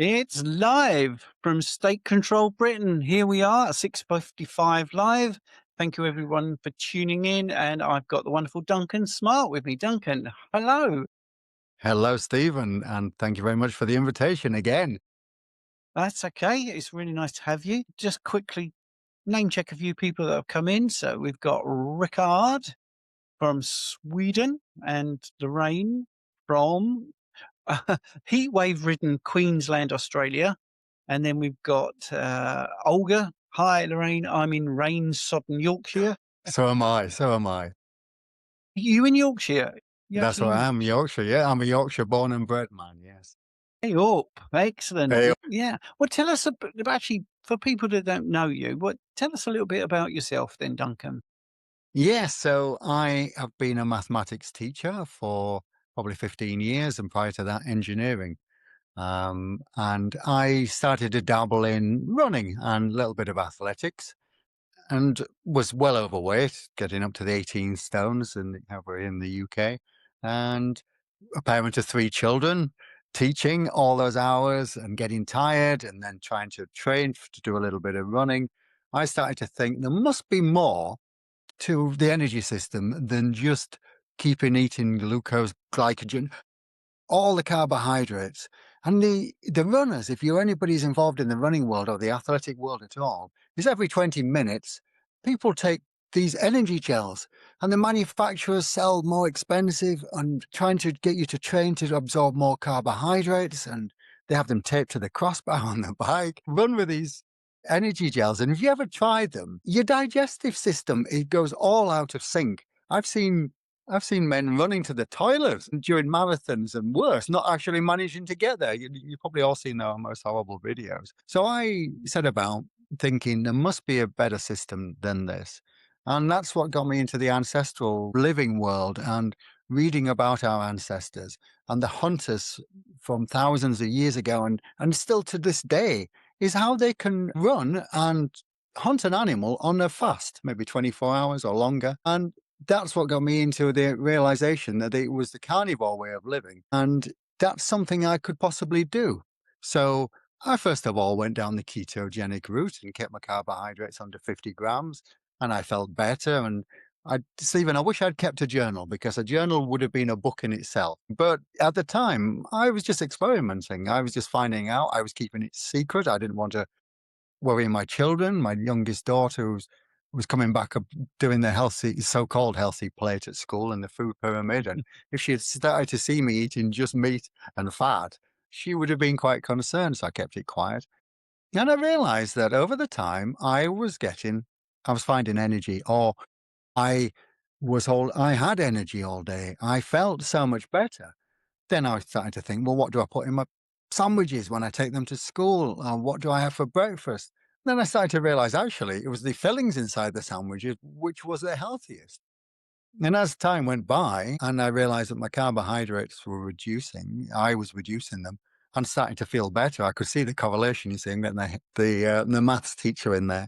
It's live from State Control Britain. Here we are at 6:55 live. Thank you everyone for tuning in, and I've got the wonderful Duncan Smart with me. Duncan, hello. Hello, Stephen, and thank you very much for the invitation again. That's okay. It's really nice to have you. Just quickly name check a few people that have come in. So we've got Rickard from Sweden and Lorraine from heatwave-ridden Queensland, Australia. And then we've got Olga. Hi, Lorraine. I'm in rain-sodden Yorkshire. So am I. So am I. You in Yorkshire? You That's actually what in I am, Yorkshire. Yeah, I'm a Yorkshire born and bred man. Yes. York? Excellent. Hey, Yeah. Well, tell us actually for people that don't know you. What? Tell us a little bit about yourself, then, Duncan. yes. So I have been a mathematics teacher for probably 15 years, and prior to that, engineering. And I started to dabble in running and a little bit of athletics, and was well overweight, getting up to the 18 stones, and over in the UK, and a parent of three children, teaching all those hours and getting tired and then trying to train to do a little bit of running, I started to think there must be more to the energy system than just keeping eating glucose, glycogen, all the carbohydrates. And the runners, if you're anybody's involved in the running world or the athletic world at all, is every 20 minutes, people take these energy gels and the manufacturers sell more expensive and trying to get you to train to absorb more carbohydrates. And they have them taped to the crossbar on the bike, run with these energy gels. And if you ever tried them, your digestive system, it goes all out of sync. I've seen men running to the toilet during marathons and worse, not actually managing to get there. You've probably all seen our most horrible videos. So I set about thinking there must be a better system than this. And that's what got me into the ancestral living world and reading about our ancestors and the hunters from thousands of years ago and still to this day is how they can run and hunt an animal on a fast, maybe 24 hours or longer. And that's what got me into the realization that it was the carnivore way of living. And that's something I could possibly do. So I first of all went down the ketogenic route and kept my carbohydrates under 50 grams. And I felt better. And Stephen, I wish I'd kept a journal because a journal would have been a book in itself. But at the time, I was just experimenting. I was just finding out. I was keeping it secret. I didn't want to worrying my children. My youngest daughter was coming back up doing the healthy, so-called healthy plate at school and the food pyramid. And if she had started to see me eating just meat and fat, she would have been quite concerned. So I kept it quiet. And I realized that over the time I was finding energy, or I I had energy all day. I felt so much better. Then I started to think, well, what do I put in my sandwiches when I take them to school? What do I have for breakfast? Then I started to realize actually it was the fillings inside the sandwiches which was the healthiest. And as time went by and I realized that my carbohydrates were reducing, I was reducing them and starting to feel better. I could see the correlation, you see, getting the maths teacher in there.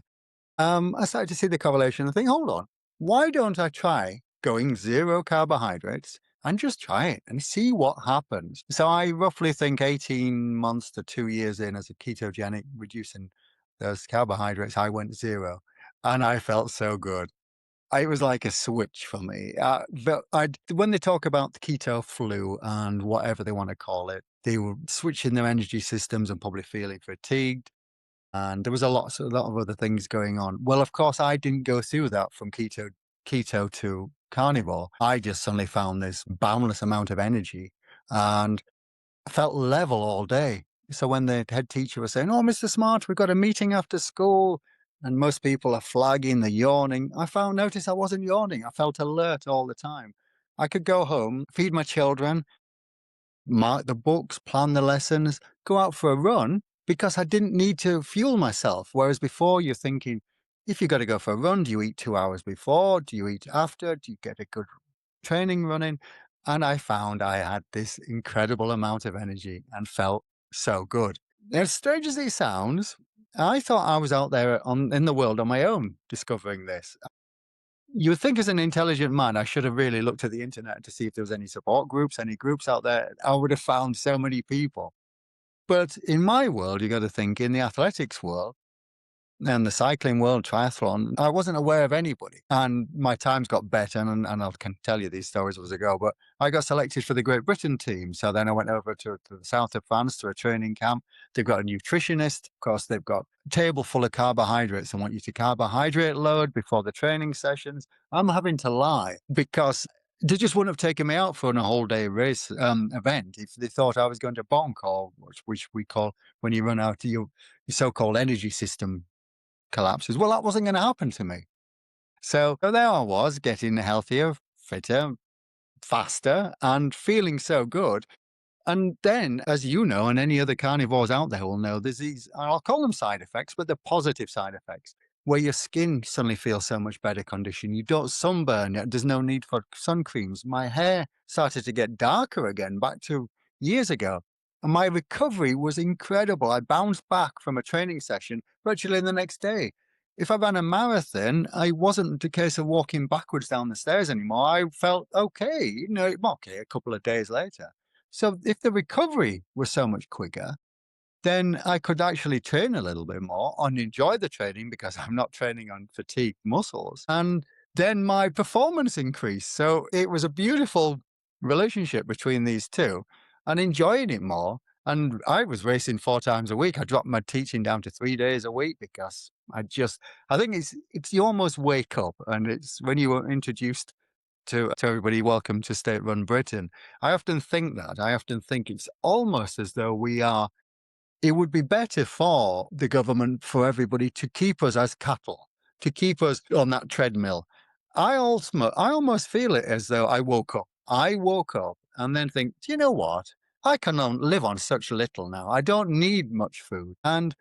I started to see the correlation and think, hold on, why don't I try going zero carbohydrates and just try it and see what happens? So I roughly think 18 months to 2 years in as a ketogenic, reducing those carbohydrates, I went zero and I felt so good. It was like a switch for me. When they talk about the keto flu and whatever they want to call it, they were switching their energy systems and probably feeling fatigued, and there was a lot of other things going on. Well, of course, I didn't go through that from keto to carnivore. I just suddenly found this boundless amount of energy and I felt level all day. So when the head teacher was saying, "Oh, Mr. Smart, we've got a meeting after school," and most people are flagging, they're yawning, notice I wasn't yawning. I felt alert all the time. I could go home, feed my children, mark the books, plan the lessons, go out for a run because I didn't need to fuel myself. Whereas before you're thinking, if you've got to go for a run, do you eat 2 hours before? Do you eat after? Do you get a good training running? And I found I had this incredible amount of energy and felt so good. As strange as it sounds, I thought I was out there in the world on my own discovering this. You would think as an intelligent man, I should have really looked at the internet to see if there was any support groups, any groups out there. I would have found so many people. But in my world, you got to think in the athletics world, and the cycling world, triathlon, I wasn't aware of anybody. And my times got better, and I can tell you these stories as I go, but I got selected for the Great Britain team. So then I went over to the south of France to a training camp. They've got a nutritionist. Of course, they've got a table full of carbohydrates and want you to carbohydrate load before the training sessions. I'm having to lie because they just wouldn't have taken me out for a whole day race event if they thought I was going to bonk, or which we call when you run out of your so-called energy system collapses. Well, that wasn't going to happen to me. So there I was, getting healthier, fitter, faster, and feeling so good. And then, as you know, and any other carnivores out there will know, there's these, I'll call them side effects, but they're positive side effects, where your skin suddenly feels so much better condition. You don't sunburn. There's no need for sun creams. My hair started to get darker again, back to years ago. And my recovery was incredible. I bounced back from a training session virtually the next day. If I ran a marathon, I wasn't a case of walking backwards down the stairs anymore. I felt okay, okay, a couple of days later. So if the recovery was so much quicker, then I could actually train a little bit more and enjoy the training because I'm not training on fatigued muscles. And then my performance increased. So it was a beautiful relationship between these two and enjoying it more. And I was racing 4 times a week. I dropped my teaching down to 3 days a week because I think it's you almost wake up, and it's when you were introduced to everybody, welcome to State Run Britain. I often think that. I often think it's almost as though it would be better for the government, for everybody to keep us as cattle, to keep us on that treadmill. I almost feel it as though I woke up. I woke up and then think, do you know what? I can live on such little now. I don't need much food. And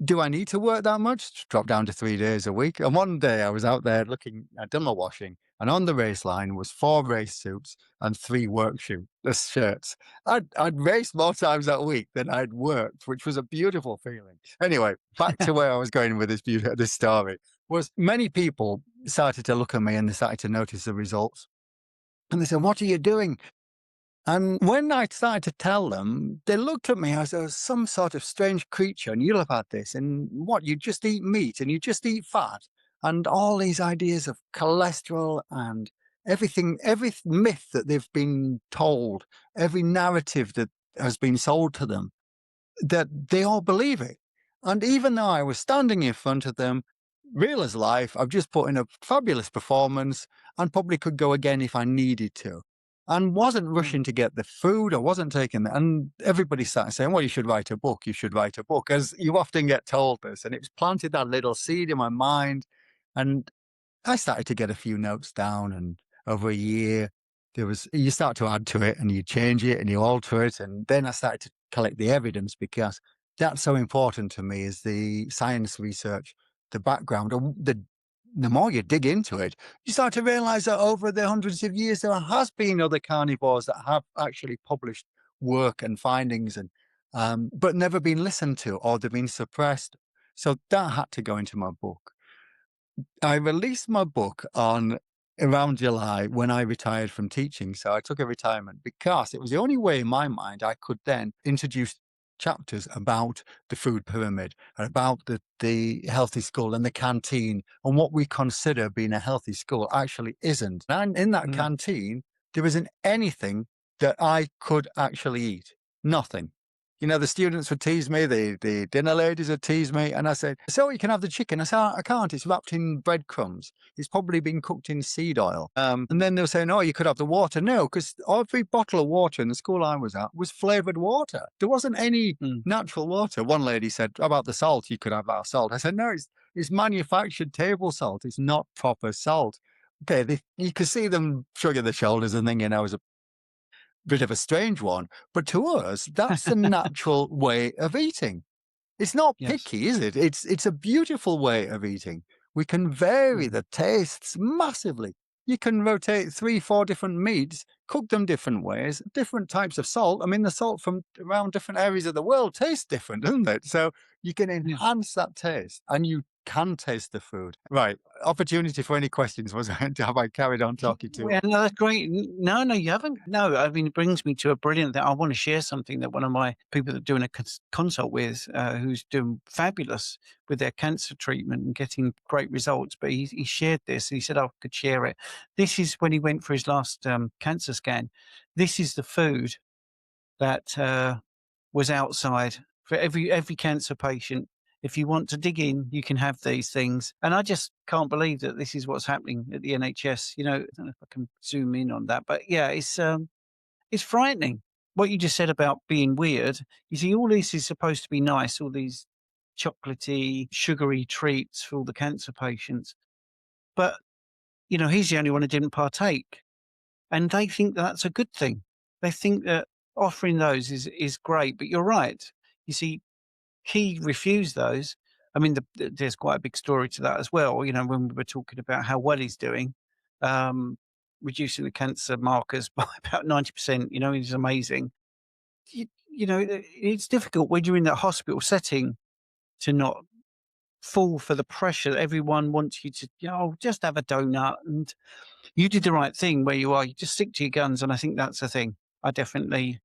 do I need to work that much? Drop down to 3 days a week. And one day I was out there looking, I'd done my washing, and on the race line was 4 race suits and 3 work shirts. I'd raced more times that week than I'd worked, which was a beautiful feeling. Anyway, back to where I was going with this story was many people started to look at me and they started to notice the results. And they said, "What are you doing?" And when I started to tell them, they looked at me as some sort of strange creature. And you'll have had this. And what, you just eat meat and you just eat fat. And all these ideas of cholesterol and everything, every myth that they've been told, every narrative that has been sold to them, that they all believe it. And even though I was standing in front of them, real as life, I've just put in a fabulous performance and probably could go again if I needed to. And wasn't Mm. rushing to get the food. I wasn't taking that. And everybody started saying, well, you should write a book. You should write a book. As you often get told this. And it's planted that little seed in my mind. And I started to get a few notes down, and over a year, you start to add to it and you change it and you alter it. And then I started to collect the evidence because that's so important to me, is the science research, the background. And the more you dig into it, you start to realize that over the hundreds of years, there has been other carnivores that have actually published work and findings, and but never been listened to, or they've been suppressed. So that had to go into my book. I released my book on around July when I retired from teaching. So I took a retirement because it was the only way in my mind I could then introduce chapters about the food pyramid, and about the healthy school and the canteen, and what we consider being a healthy school actually isn't. And in that Mm. canteen, there isn't anything that I could actually eat. Nothing. The students would tease me, the dinner ladies would tease me, and I said, "So you can have the chicken." I said, I can't, it's wrapped in breadcrumbs. It's probably been cooked in seed oil. And then they were saying, "Oh, you could have the water." No, because every bottle of water in the school I was at was flavoured water. There wasn't any Mm. natural water. One lady said, "How about the salt? You could have our salt." I said, "No, it's manufactured table salt. It's not proper salt." Okay, you could see them shrugging their shoulders and thinking I was a bit of a strange one, but to us, that's the natural way of eating. It's not Yes. picky, is it? It's a beautiful way of eating. We can vary Mm. the tastes massively. You can rotate 3, 4 different meats, cook them different ways, different types of salt. I mean, the salt from around different areas of the world tastes different, doesn't it? So you can Yeah. enhance that taste and you can taste the food. Right. Opportunity for any questions. Have I carried on talking too Well, long? no, that's great. No, no, you haven't. No, I mean, it brings me to a brilliant thing. I want to share something that one of my people that are doing a consult with, who's doing fabulous with their cancer treatment and getting great results. But he shared this. He said I could share it. This is when he went for his last cancer scan. This is the food that was outside for every cancer patient. If you want to dig in, you can have these things. And I just can't believe that this is what's happening at the NHS. I don't know if I can zoom in on that, but yeah, it's frightening. What you just said about being weird. You see, all this is supposed to be nice. All these chocolatey, sugary treats for all the cancer patients, but he's the only one who didn't partake, and they think that's a good thing. They think that offering those is great. But you're right. You see, he refused those. I mean, there's quite a big story to that as well. When we were talking about how well he's doing, um, reducing the cancer markers by about 90%. He's amazing. It's difficult when you're in that hospital setting to not fall for the pressure that everyone wants you to, just have a donut. And you did the right thing where you are. You just stick to your guns, and I think that's the thing. I definitely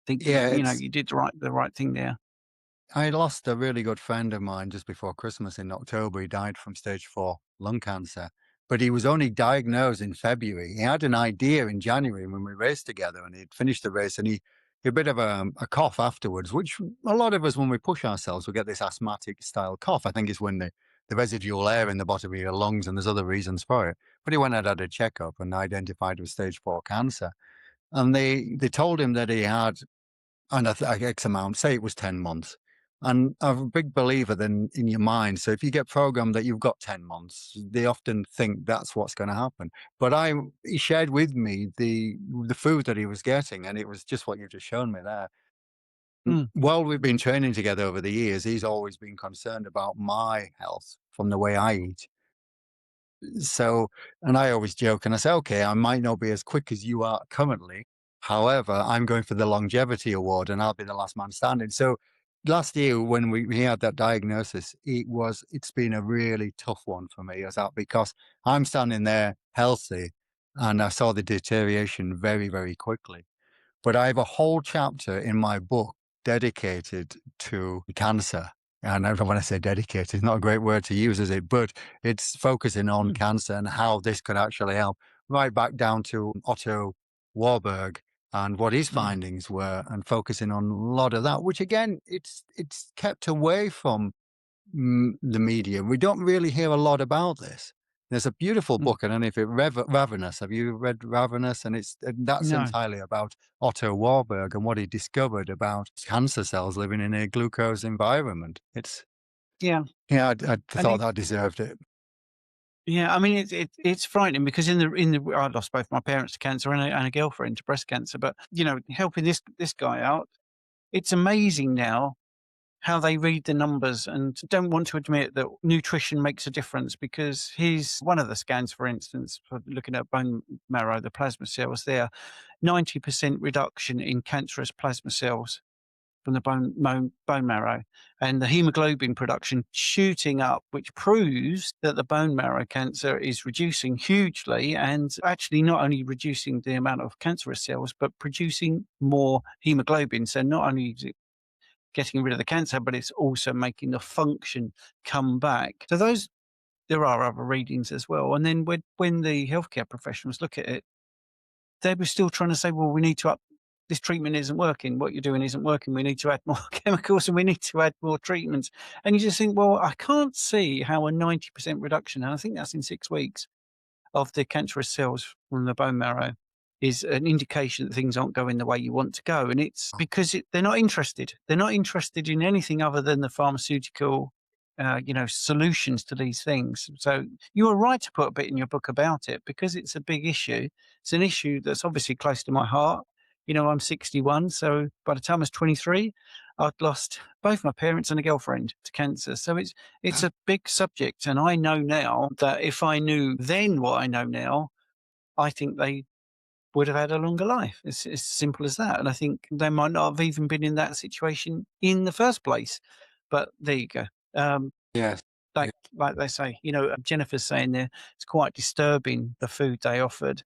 think that Yeah, it's you did the right thing there. I lost a really good friend of mine just before Christmas in October. He died from stage 4 lung cancer, but he was only diagnosed in February. He had an idea in January when we raced together, and he'd finished the race, and he had a bit of a cough afterwards, which a lot of us, when we push ourselves, we get this asthmatic style cough. I think it's when the residual air in the bottom of your lungs, and there's other reasons for it. But he went and had a checkup and identified with stage 4 cancer. And they told him that he had and X amount, say it was 10 months. And I'm a big believer then in your mind. So if you get programmed that you've got 10 months, they often think that's what's going to happen. But he shared with me the food that he was getting, and it was just what you've just shown me there. Mm, While we've been training together over the years, he's always been concerned about my health from the way I eat. So, and I always joke and I say, okay, I might not be as quick as you are currently. However, I'm going for the longevity award and I'll be the last man standing. So last year when we had that diagnosis, it's been a really tough one for me as that because I'm standing there healthy and I saw the deterioration very, very quickly. But I have a whole chapter in my book dedicated to cancer. And I don't want to say dedicated, it's not a great word to use, is it? But it's focusing on mm, cancer and how this could actually help, right back down to Otto Warburg and what his mm, findings were, and focusing on a lot of that, which again, it's kept away from the media. We don't really hear a lot about this. There's a beautiful mm. book. I don't know if it Ravenous. Have you read Ravenous? And that's No. entirely about Otto Warburg and what he discovered about cancer cells living in a glucose environment. Yeah. I And thought that deserved it. yeah, I mean, it's frightening because I lost both my parents to cancer and a girlfriend to breast cancer. But helping this guy out, it's amazing now how they read the numbers and don't want to admit that nutrition makes a difference. Because he's one of the scans, for instance, for looking at bone marrow, the plasma cells there, 90% reduction in cancerous plasma cells from the bone marrow, and the hemoglobin production shooting up, which proves that the bone marrow cancer is reducing hugely, and actually not only reducing the amount of cancerous cells, but producing more hemoglobin. So not only is it getting rid of the cancer, but it's also making the function come back. So there are other readings as well. And then when the healthcare professionals look at it, they were still trying to say, well, we need to up this treatment isn't working. What you're doing isn't working. We need to add more chemicals and we need to add more treatments. And you just think, well, I can't see how a 90% reduction, and I think that's in 6 weeks, of the cancerous cells from the bone marrow is an indication that things aren't going the way you want to go. And it's because they're not interested. They're not interested in anything other than the pharmaceutical, solutions to these things. So you were right to put a bit in your book about it because it's a big issue. It's an issue that's obviously close to my heart. I'm 61, so by the time I was 23, I'd lost both my parents and a girlfriend to cancer. So it's a big subject, and I know now that if I knew then what I know now, I think they would have had a longer life. It's as simple as that. And I think they might not have even been in that situation in the first place. But there you go. Um, Yes. Yeah. like they say, Jennifer's saying there, it's quite disturbing the food they offered.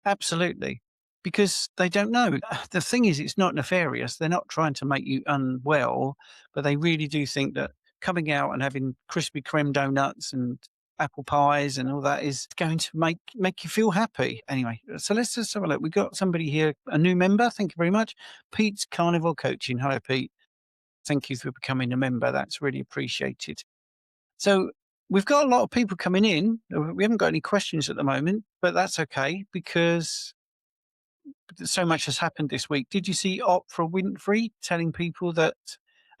Absolutely, because they don't know. The thing is, it's not nefarious. They're not trying to make you unwell, but they really do think that coming out and having Krispy Kreme donuts and apple pies and all that is going to make you feel happy. Anyway, so let's just have a look. We've got somebody here, a new member. Thank you very much. Pete's Carnivore Coaching. Hello, Pete. Thank you for becoming a member. That's really appreciated. So we've got a lot of people coming in. We haven't got any questions at the moment, but that's okay because so much has happened this week. Did you see Oprah Winfrey telling people that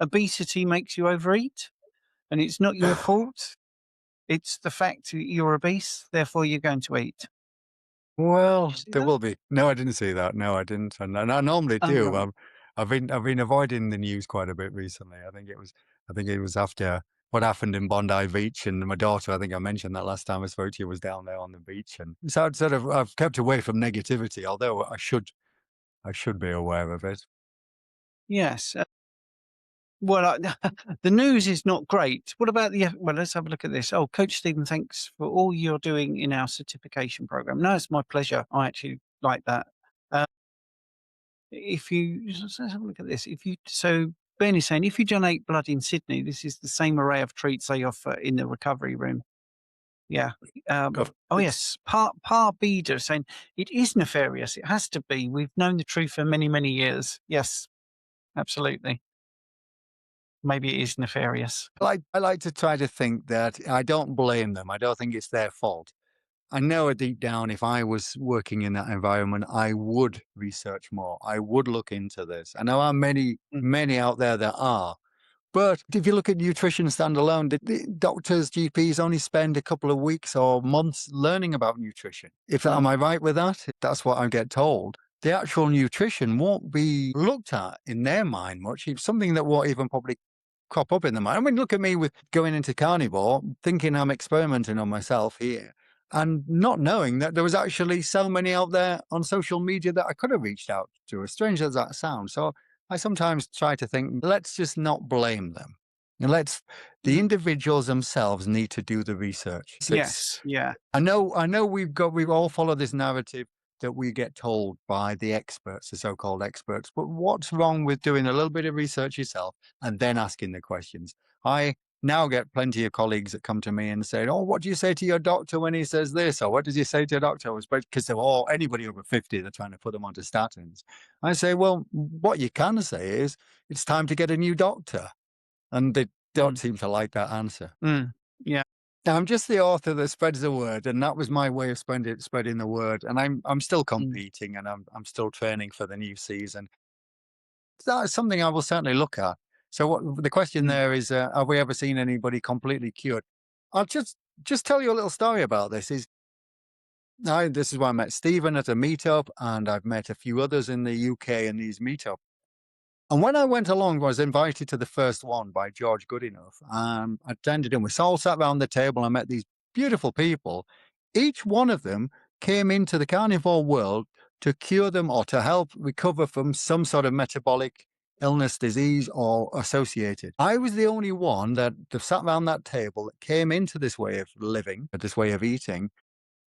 obesity makes you overeat and it's not your fault? It's the fact that you're obese, therefore you're going to eat. Did you Well, see there that? will be. No, I didn't see that. No, I didn't, and I normally Oh, do. right. I've been avoiding the news quite a bit recently. I think it was after what happened in Bondi Beach, and my daughter. I think I mentioned that last time I spoke to you was down there on the beach, and so I've kept away from negativity. Although I should be aware of it. Yes. Well, the news is not great. What about well, let's have a look at this. Oh, Coach Stephen, thanks for all you're doing in our certification program. No, it's my pleasure. I actually like that. Uh, if you let's have a look at this. If you so Ben is saying if you donate blood in Sydney, this is the same array of treats they offer in the recovery room. Yeah. Of Oh it's yes, Par Beda saying it is nefarious. It has to be. We've known the truth for many, many years. Yes, absolutely. Maybe it is nefarious. I like to try to think that I don't blame them. I don't think it's their fault. I know deep down, if I was working in that environment, I would research more. I would look into this. And there are many, Mm, many out there that are. But if you look at nutrition standalone, the doctors, GPs only spend a couple of weeks or months learning about nutrition. If mm, am I right with that? That's what I get told. The actual nutrition won't be looked at in their mind much. It's something that won't even probably crop up in the mind. I mean, look at me with going into carnivore, thinking I'm experimenting on myself here, and not knowing that there was actually so many out there on social media that I could have reached out to, as strange as that sounds. So I sometimes try to think, let's just not blame them. And the mm. individuals themselves need to do the research. Yes, yeah. I know we've all followed this narrative that we get told by the experts, the so-called experts, but what's wrong with doing a little bit of research yourself and then asking the questions? I now get plenty of colleagues that come to me and say, "Oh, what do you say to your doctor when he says this?" Or "What does he say to your doctor?" Because they're all anybody over 50, they're trying to put them onto statins. I say, "Well, what you can say is it's time to get a new doctor." And they don't Mm, seem to like that answer. mm, yeah. Now, I'm just the author that spreads the word, and that was my way of spreading the word. And I'm still Mm, competing, and I'm still training for the new season. That's something I will certainly look at. So, what the question mm, there is, have we ever seen anybody completely cured? I'll just tell you a little story about this. This is where I met Stephen at a meetup, and I've met a few others in the UK in these meetups. And when I went along, I was invited to the first one by George Goodenough. I attended him. We all sat around the table. I met these beautiful people. Each one of them came into the carnivore world to cure them or to help recover from some sort of metabolic illness, disease, or associated. I was the only one that sat around that table that came into this way of living, this way of eating,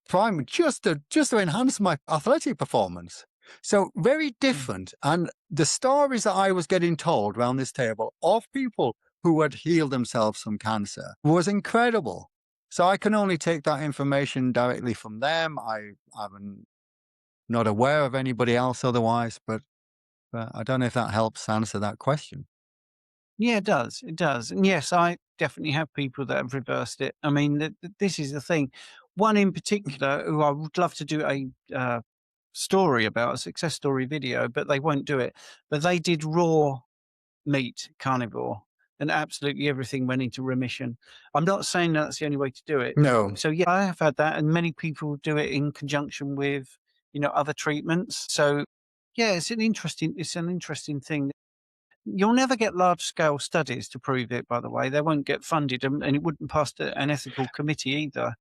prime just to enhance my athletic performance. So very mm. different. And the stories that I was getting told around this table of people who had healed themselves from cancer was incredible. So I can only take that information directly from them. I'm not aware of anybody else otherwise, but I don't know if that helps answer that question. Yeah, it does. It does. And yes, I definitely have people that have reversed it. I mean, this is the thing. One in particular who I would love to do a story about, a success story video, but they won't do it. But they did raw meat carnivore and absolutely everything went into remission. I'm not saying that's the only way to do it. No, So yeah, I have had that and many people do it in conjunction with, other treatments. So yeah, it's an interesting thing. You'll never get large scale studies to prove it, by the way. They won't get funded and it wouldn't pass an ethical committee either.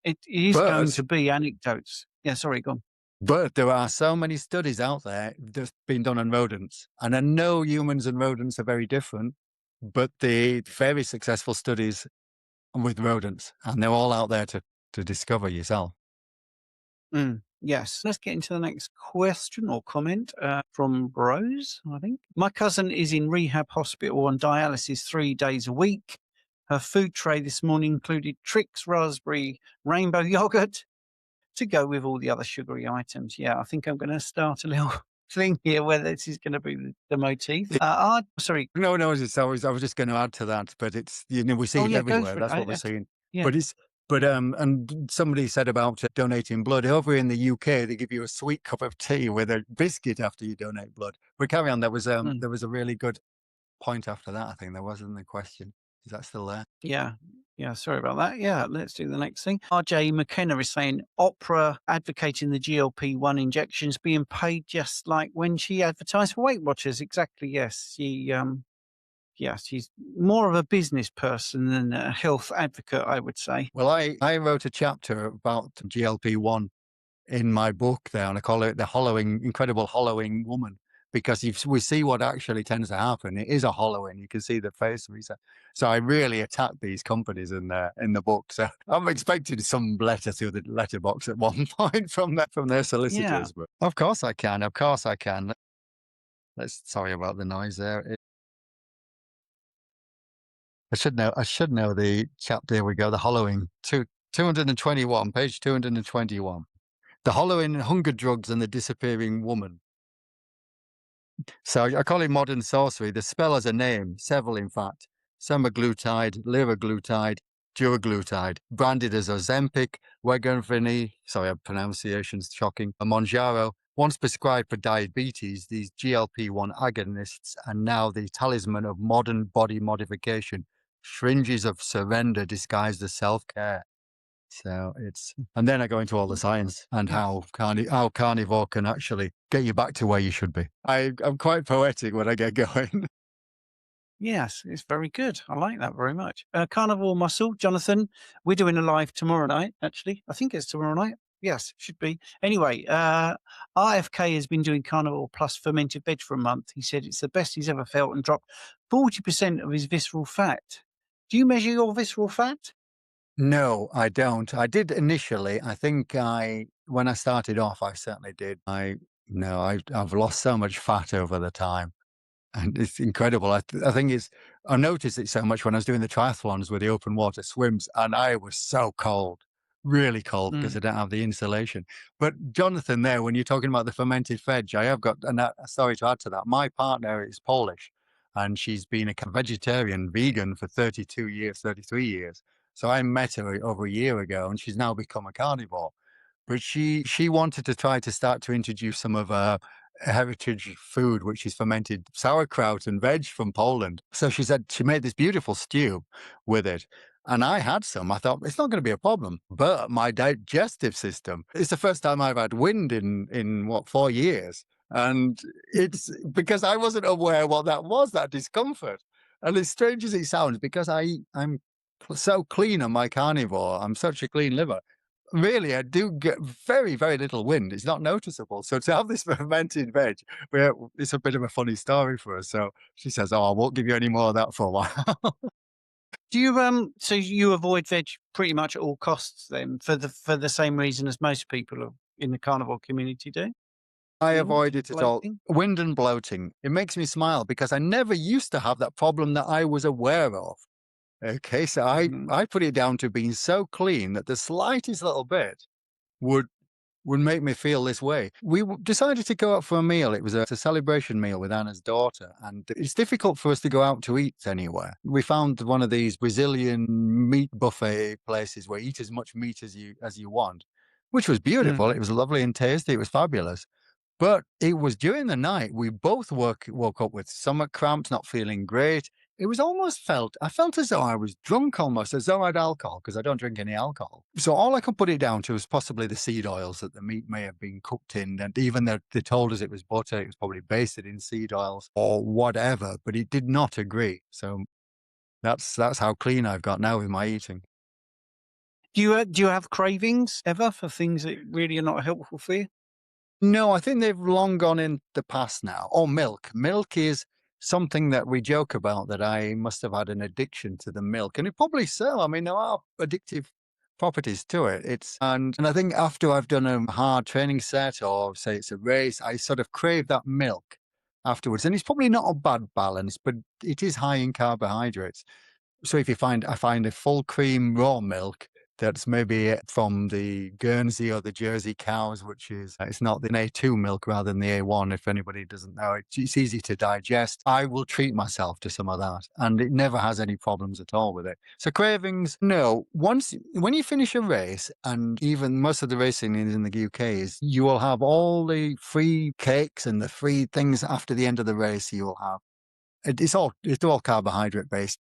It is going to but be anecdotes. Yeah, sorry, go on. But there are so many studies out there that's been done on rodents. And I know humans and rodents are very different. but the very successful studies with rodents, and they're all out there to discover yourself. Yes. Let's get into the next question or comment from Rose, I think. My cousin is in rehab hospital on dialysis 3 days a week. Her food tray this morning included Trix raspberry rainbow yogurt to go with all the other sugary items. I think I'm going to start a little thing here where this is going to be the motif. Sorry. No, no, it's always, I was just going to add to that, but it's, we see Oh, it yeah, go everywhere. for it. That's what we're seeing. Yeah. But and somebody said about donating blood over in the UK, they give you a sweet cup of tea with a biscuit after you donate blood. But carry on. Mm. There was a really good point after that. I think there wasn't the question. Is that still there? Yeah. Yeah, sorry about that. Yeah, let's do the next thing. RJ McKenna is saying Opera advocating the GLP-1 injections being paid just like when she advertised for Weight Watchers. Exactly, yes. She's more of a business person than a health advocate, I would say. Well, I wrote a chapter about GLP-1 in my book there, and I call it the hollowing, incredible hollowing woman, because we see what actually tends to happen. It is a hollowing. You can see the face reset. So I really attacked these companies in the book. So I'm expecting some letter through the letterbox at one point from their Yeah. solicitors. But of course I can. Of course I can. Let's sorry about the noise there. I should know the chapter. There we go. The hollowing 221, page 221. The hollowing, hunger drugs, and the disappearing woman. So I call it modern sorcery. The spell has a name, several in fact. Semaglutide, liraglutide, duraglutide, branded as Ozempic, Wegovy, sorry, pronunciation's shocking, a Monjaro. Once prescribed for diabetes, these GLP-1 agonists are now the talisman of modern body modification, fringes of surrender disguised as self-care. So and then I go into all the science and Yeah. how carnivore can actually get you back to where you should be. I'm quite poetic when I get going. Yes, it's very good. I like that very much. Carnivore Muscle, Jonathan, we're doing a live tomorrow night, actually. I think it's tomorrow night. Yes, should be. Anyway, RFK has been doing Carnivore plus fermented veg for a month. He said it's the best he's ever felt and dropped 40% of his visceral fat. Do you measure your visceral fat? No, I don't. I did initially. I think when I started off, I certainly did. No, I've lost so much fat over the time. And it's incredible. I think I noticed it so much when I was doing the triathlons with the open water swims, and I was so cold, really cold, because Mm, I don't have the insulation. But Jonathan, there, when you're talking about the fermented veg, I have got a story to add to that. My partner is Polish, and she's been a vegetarian, vegan for 32 years, 33 years. So I met her over a year ago, and she's now become a carnivore. But she wanted to try to start to introduce some of heritage food, which is fermented sauerkraut and veg from Poland. So she said she made this beautiful stew with it. And I had some. I thought it's not going to be a problem. But my digestive system, it's the first time I've had wind in what, 4 years. And it's because I wasn't aware what that was, that discomfort. And as strange as it sounds, because I'm so clean on my carnivore, I'm such a clean liver. Really, I do get very, very little wind. It's not noticeable. So to have this fermented veg, it's a bit of a funny story for us. So she says, "Oh, I won't give you any more of that for a while." Do you so you avoid veg pretty much at all costs then for the same reason as most people in the carnivore community do? I Wind, avoid it at all. bloating? Wind and bloating. It makes me smile because I never used to have that problem that I was aware of. Okay, so Mhm. I put it down to being so clean that the slightest little bit would would make me feel this way. Decided to go out for a meal. It was a celebration meal with Anna's daughter, and it's difficult for us to go out to eat anywhere. We found one of these Brazilian meat buffet places where you eat as much meat as you want, which was beautiful. Mm. It was lovely and tasty. It was fabulous. But it was during the night, we both woke up with stomach cramps, not feeling great. It was I felt as though I was drunk almost, as though I had alcohol, because I don't drink any alcohol. So all I could put it down to was possibly the seed oils that the meat may have been cooked in. And even though they told us it was butter, it was probably basted in seed oils or whatever, but it did not agree. So that's how clean I've got now with my eating. Do you have cravings ever for things that really are not helpful for you? No, I think they've long gone in the past now. Oh, milk. Milk is something that we joke about, that I must have had an addiction to the milk, and it probably so. I mean, there are addictive properties to it. And I think after I've done a hard training set, or say it's a race, I sort of crave that milk afterwards. And it's probably not a bad balance, but it is high in carbohydrates. So if you find I find a full cream raw milk that's maybe from the Guernsey or the Jersey cows, which is it's not the A2 milk rather than the A1. If anybody doesn't know, it's easy to digest. I will treat myself to some of that, and it never has any problems at all with it. So cravings, no. Once when you finish a race, and even most of the racing is in the UK, is you will have all the free cakes and the free things after the end of the race. You will have it's all carbohydrate based.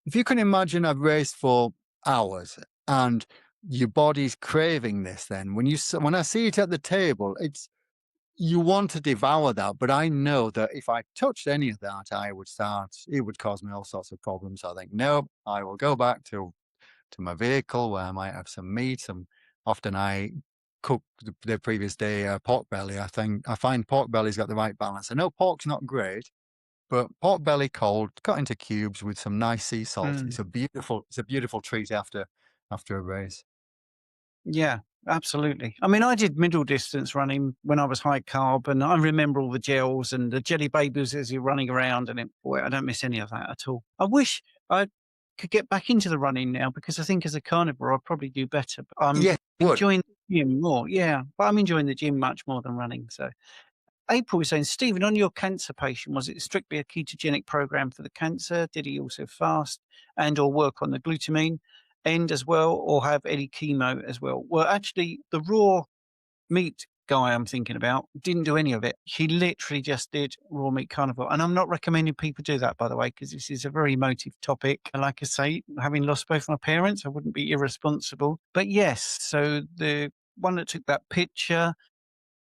If you can imagine I've raced for hours and your body's craving this, then when I see it at the table, it's you want to devour that. But I know that if I touched any of that, it would cause me all sorts of problems. I think, no, I will go back to my vehicle where I might have some meat. And often I cook the previous day pork belly. I find pork belly's got the right balance. I know pork's not great, but pork belly cold, cut into cubes with some nice sea salt. Mm. It's a beautiful treat after a race. Yeah, absolutely. I mean, I did middle distance running when I was high carb, and I remember all the gels and the jelly babies as you're running around, and boy, I don't miss any of that at all. I wish I could get back into the running now because I think as a carnivore, I'd probably do better. But I'm Yeah, would. enjoying the gym more. Yeah, but I'm enjoying the gym much more than running. So April was saying, Stephen, on your cancer patient, was it strictly a ketogenic program for the cancer? Did he also fast and or work on the glutamine end as well, or have any chemo as well? Well, actually, the raw meat guy I'm thinking about didn't do any of it. He literally just did raw meat carnivore. And I'm not recommending people do that, by the way, because this is a very emotive topic. And like I say, having lost both my parents, I wouldn't be irresponsible. But yes, so the one that took that picture,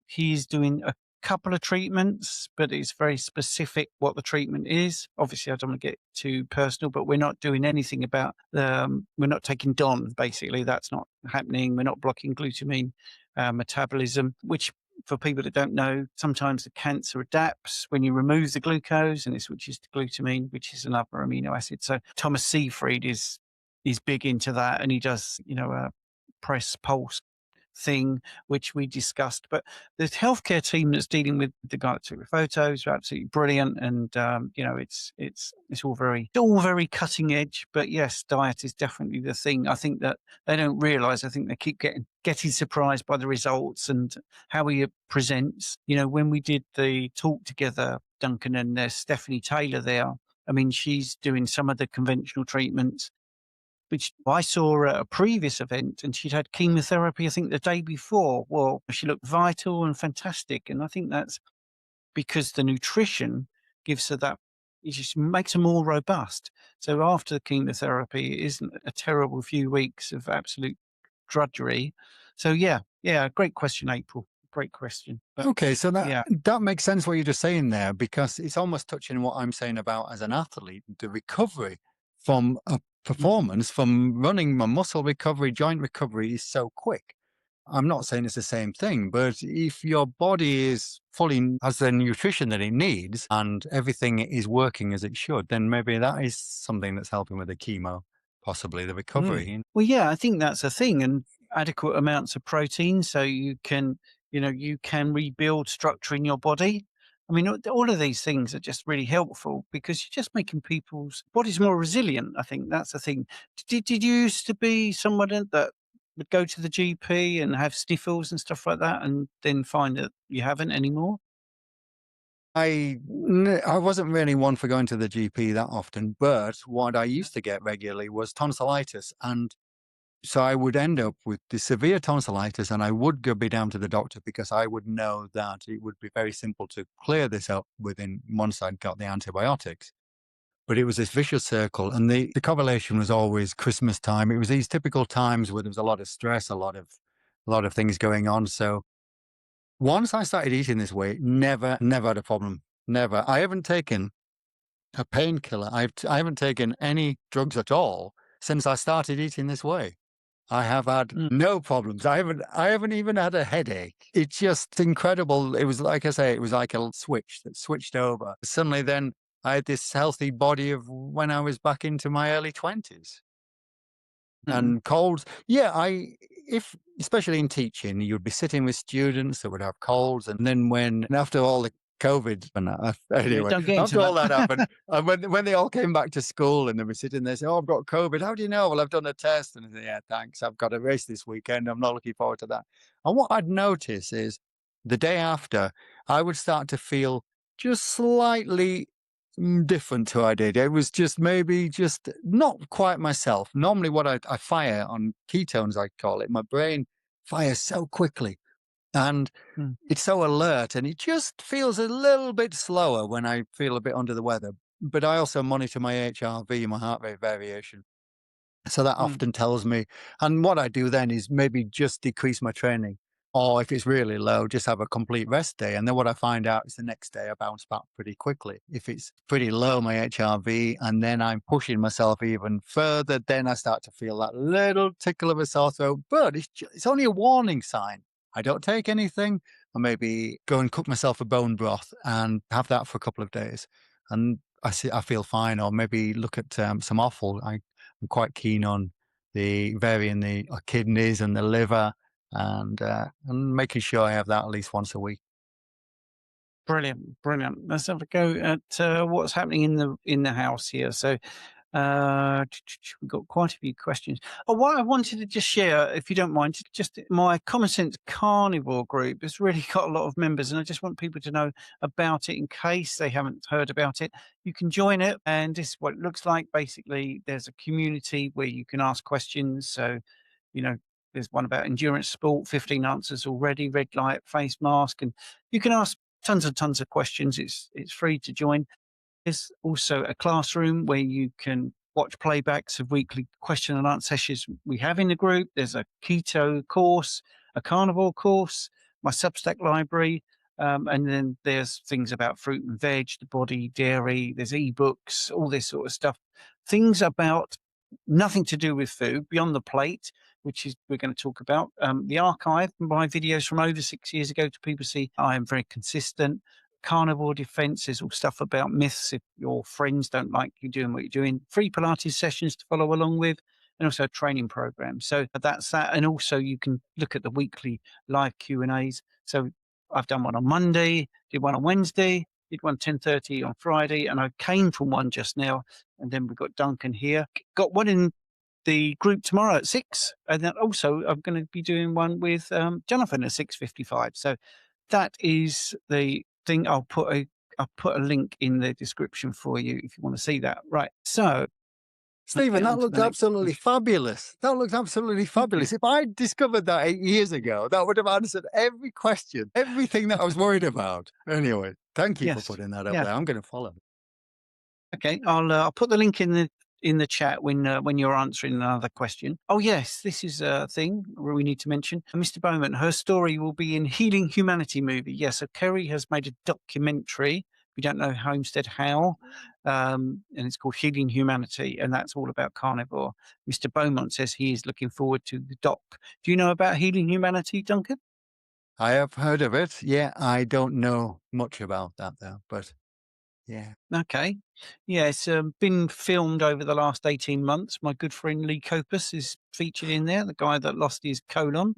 he's doing a couple of treatments, but it's very specific what the treatment is. Obviously, I don't want to get too personal, but we're not doing anything about we're not taking Don, basically. That's not happening. We're not blocking glutamine metabolism, which for people that don't know, sometimes the cancer adapts when you remove the glucose and it switches to glutamine, which is another amino acid. So Thomas Seyfried is big into that, and he does, a press pulse thing, which we discussed. But the healthcare team that's dealing with the guy that took the photos are absolutely brilliant, and it's all very cutting edge. But yes, diet is definitely the thing. I think that they don't realise. I think they keep getting surprised by the results and how he presents. When we did the talk together, Duncan, and there's Stephanie Taylor there. I mean, she's doing some of the conventional treatments, which I saw at a previous event, and she'd had chemotherapy, I think, the day before. Well, she looked vital and fantastic. And I think that's because the nutrition gives her that, it just makes her more robust. So after the chemotherapy, it isn't a terrible few weeks of absolute drudgery. So, yeah, great question, April. Great question. But Okay, so that yeah. that makes sense what you're just saying there, because it's almost touching what I'm saying about as an athlete, the recovery from a performance, from running. My muscle recovery, joint recovery is so quick. I'm not saying it's the same thing, but if your body is fully has the nutrition that it needs and everything is working as it should, then maybe that is something that's helping with the chemo, possibly the Mm. recovery. Well, yeah, I think that's a thing, and adequate amounts of protein, so you can rebuild structure in your body. I mean, all of these things are just really helpful because you're just making people's bodies more resilient. I think that's the thing. Did you used to be someone that would go to the GP and have sniffles and stuff like that, and then find that you haven't anymore? I wasn't really one for going to the GP that often, but what I used to get regularly was tonsillitis, and so I would end up with the severe tonsillitis, and I would go be down to the doctor because I would know that it would be very simple to clear this up within once I'd got the antibiotics. But it was this vicious circle, and the correlation was always Christmas time. It was these typical times where there was a lot of stress, a lot of things going on. So once I started eating this way, never had a problem. Never. I haven't taken a painkiller. I haven't taken any drugs at all since I started eating this way. I have had Mm. no problems. I haven't even had a headache. It's just incredible. It was like I say, it was like a switch that switched over. Suddenly then I had this healthy body of when I was back into my early 20s. Mm, And colds, yeah, if especially in teaching, you'd be sitting with students that would have colds, and then and after all the COVID and yeah, anyway, don't get into after all that. that happened, and when they all came back to school and they were sitting there saying, "Oh, I've got COVID. How do you know?" Well, I've done a test, and I said, "Yeah, thanks. I've got a race this weekend. I'm not looking forward to that." And what I'd notice is the day after, I would start to feel just slightly different to I did. It was just maybe just not quite myself. Normally, what I fire on ketones, I call it, my brain fires so quickly and Mm, it's so alert, and it just feels a little bit slower when I feel a bit under the weather. But I also monitor my HRV, my heart rate variation. So that mm, often tells me, and what I do then is maybe just decrease my training. Or if it's really low, just have a complete rest day. And then what I find out is the next day I bounce back pretty quickly. If it's pretty low, my HRV, and then I'm pushing myself even further, then I start to feel that little tickle of a sore throat. But it's only a warning sign. I don't take anything, or maybe go and cook myself a bone broth and have that for a couple of days. And I feel fine. Or maybe look at some offal. I'm quite keen on the varying the kidneys and the liver and making sure I have that at least once a week. brilliant, brilliant. Let's have a go at what's happening in the house here. So, we've got quite a few questions. Oh, what I wanted to just share, if you don't mind, just my Common Sense Carnivore group has really got a lot of members, and I just want people to know about it in case they haven't heard about it. You can join it, and this is what it looks like. Basically, there's a community where you can ask questions. So, you know, there's one about endurance sport, 15 answers already, red light, face mask, and you can ask tons of questions. It's free to join. There's also a classroom where you can watch playbacks of weekly question and answer sessions we have in the group. There's a keto course, a carnivore course, my Substack library, and then there's things about fruit and veg, the body, dairy. There's ebooks, all this sort of stuff. Things about nothing to do with food beyond the plate, which is we're going to talk about. The archive, my videos from over 6 years ago to people see I am very consistent. Carnivore defense is all stuff about myths if your friends don't like you doing what you're doing. Free Pilates sessions to follow along with, and also a training program. So that's that. And also you can look at the weekly live Q&As. So I've done one on Monday, did one on Wednesday, did one 10:30 on Friday, and I came from one just now. And then we've got Duncan here. Got one in the group tomorrow at 6. And then also I'm going to be doing one with Jonathan at 6:55. So that is the thing. I'll put a link in the description for you if you want to see that. Right. So let's Stephen, get that on to looked the next absolutely question. fabulous. That looked absolutely Thank you. fabulous. If I discovered that 8 years ago, that would have answered every question, everything that I was worried about. Anyway, thank you for Yes. putting that up Yeah. there. I'm going to follow. Okay. I'll put the link in the chat when you're answering another question. Oh yes, this is a thing where we need to mention. Mr. Bowman, her story will be in Healing Humanity movie. Yes, so Kerry has made a documentary. We don't know Homestead how, and it's called Healing Humanity, and that's all about carnivore. Mr. Beaumont says he is looking forward to the doc. Do you know about Healing Humanity, Duncan? I have heard of it. Yeah, I don't know much about that though, but yeah. Okay. Yeah, it's been filmed over the last 18 months. My good friend Lee Copus is featured in there, the guy that lost his colon.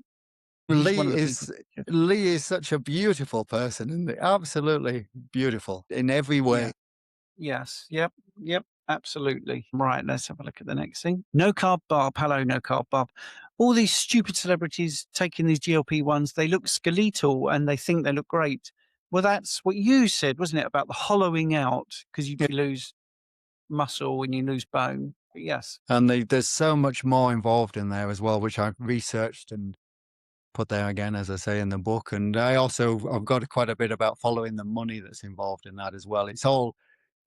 He's one Lee of the people is featured. Lee is such a beautiful person, isn't he? Absolutely beautiful in every Yeah. way. Yes. Yep. Yep. Absolutely. Right. Let's have a look at the next thing. No carb Bob. Hello, no carb Bob. All these stupid celebrities taking these GLP ones, they look skeletal and they think they look great. Well, that's what you said, wasn't it, about the hollowing out because you Yeah. lose muscle and you lose bone. But yes. And there's so much more involved in there as well, which I've researched and put there again, as I say in the book. And I've got quite a bit about following the money that's involved in that as well. It's all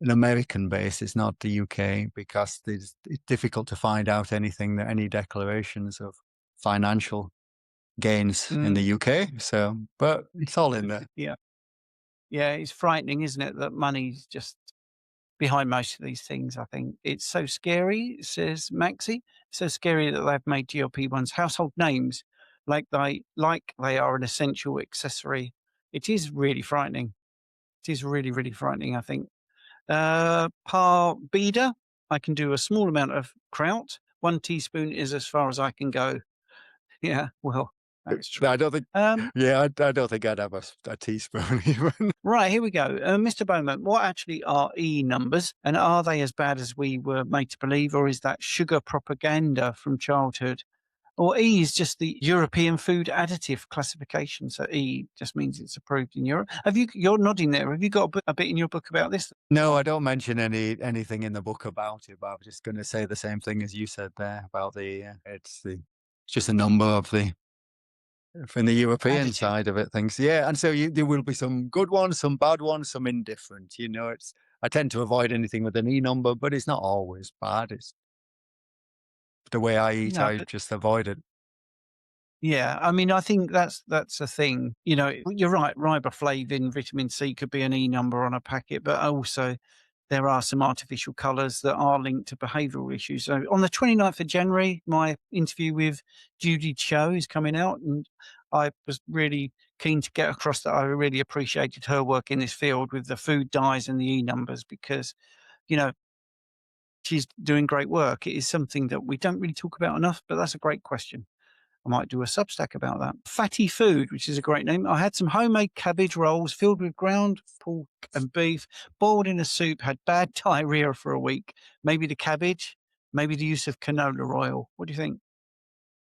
an American base. It's not the UK because it's difficult to find out any declarations of financial gains in the Mm. UK. So, but it's all in there. Yeah. Yeah. It's frightening, isn't it, that money's just behind most of these things, I think. It's so scary, says Maxi. So scary that they've made GLP ones household names like they are an essential accessory. It is really frightening. It is really, really frightening, I think. Par beta, I can do a small amount of kraut. 1 teaspoon is as far as I can go. Yeah, well, that's I true. don't think Um, yeah, I don't think I'd have a teaspoon even. right, here we go. Mr. Bowman, what actually are E numbers, and are they as bad as we were made to believe, or is that sugar propaganda from childhood? Or E is just the European food additive classification. So E just means it's approved in Europe. Have you? You're nodding there. Have you got a bit in your book about this? No, Oh, I don't mention anything in the book about it, but I was just gonna say the same thing as you said there about it's just a number of the from the European additive. side of it, things. Yeah, and so there will be some good ones, some bad ones, some indifferent. It's I tend to avoid anything with an E number, but it's not always bad. It's the way I eat, No, I but just avoid it. yeah, I mean, I think that's a thing. You're right. Riboflavin, vitamin C could be an E number on a packet, but also there are some artificial colours that are linked to behavioural issues. So on the 29th of January, my interview with Judy Cho is coming out, and I was really keen to get across that I really appreciated her work in this field with the food dyes and the E numbers because, you know, she's doing great work. It is something that we don't really talk about enough, but that's a great question. I might do a Substack about that. Fatty Food, which is a great name. I had some homemade cabbage rolls filled with ground pork and beef, boiled in a soup, had bad diarrhea for a week. Maybe the cabbage, maybe the use of canola oil. What do you think?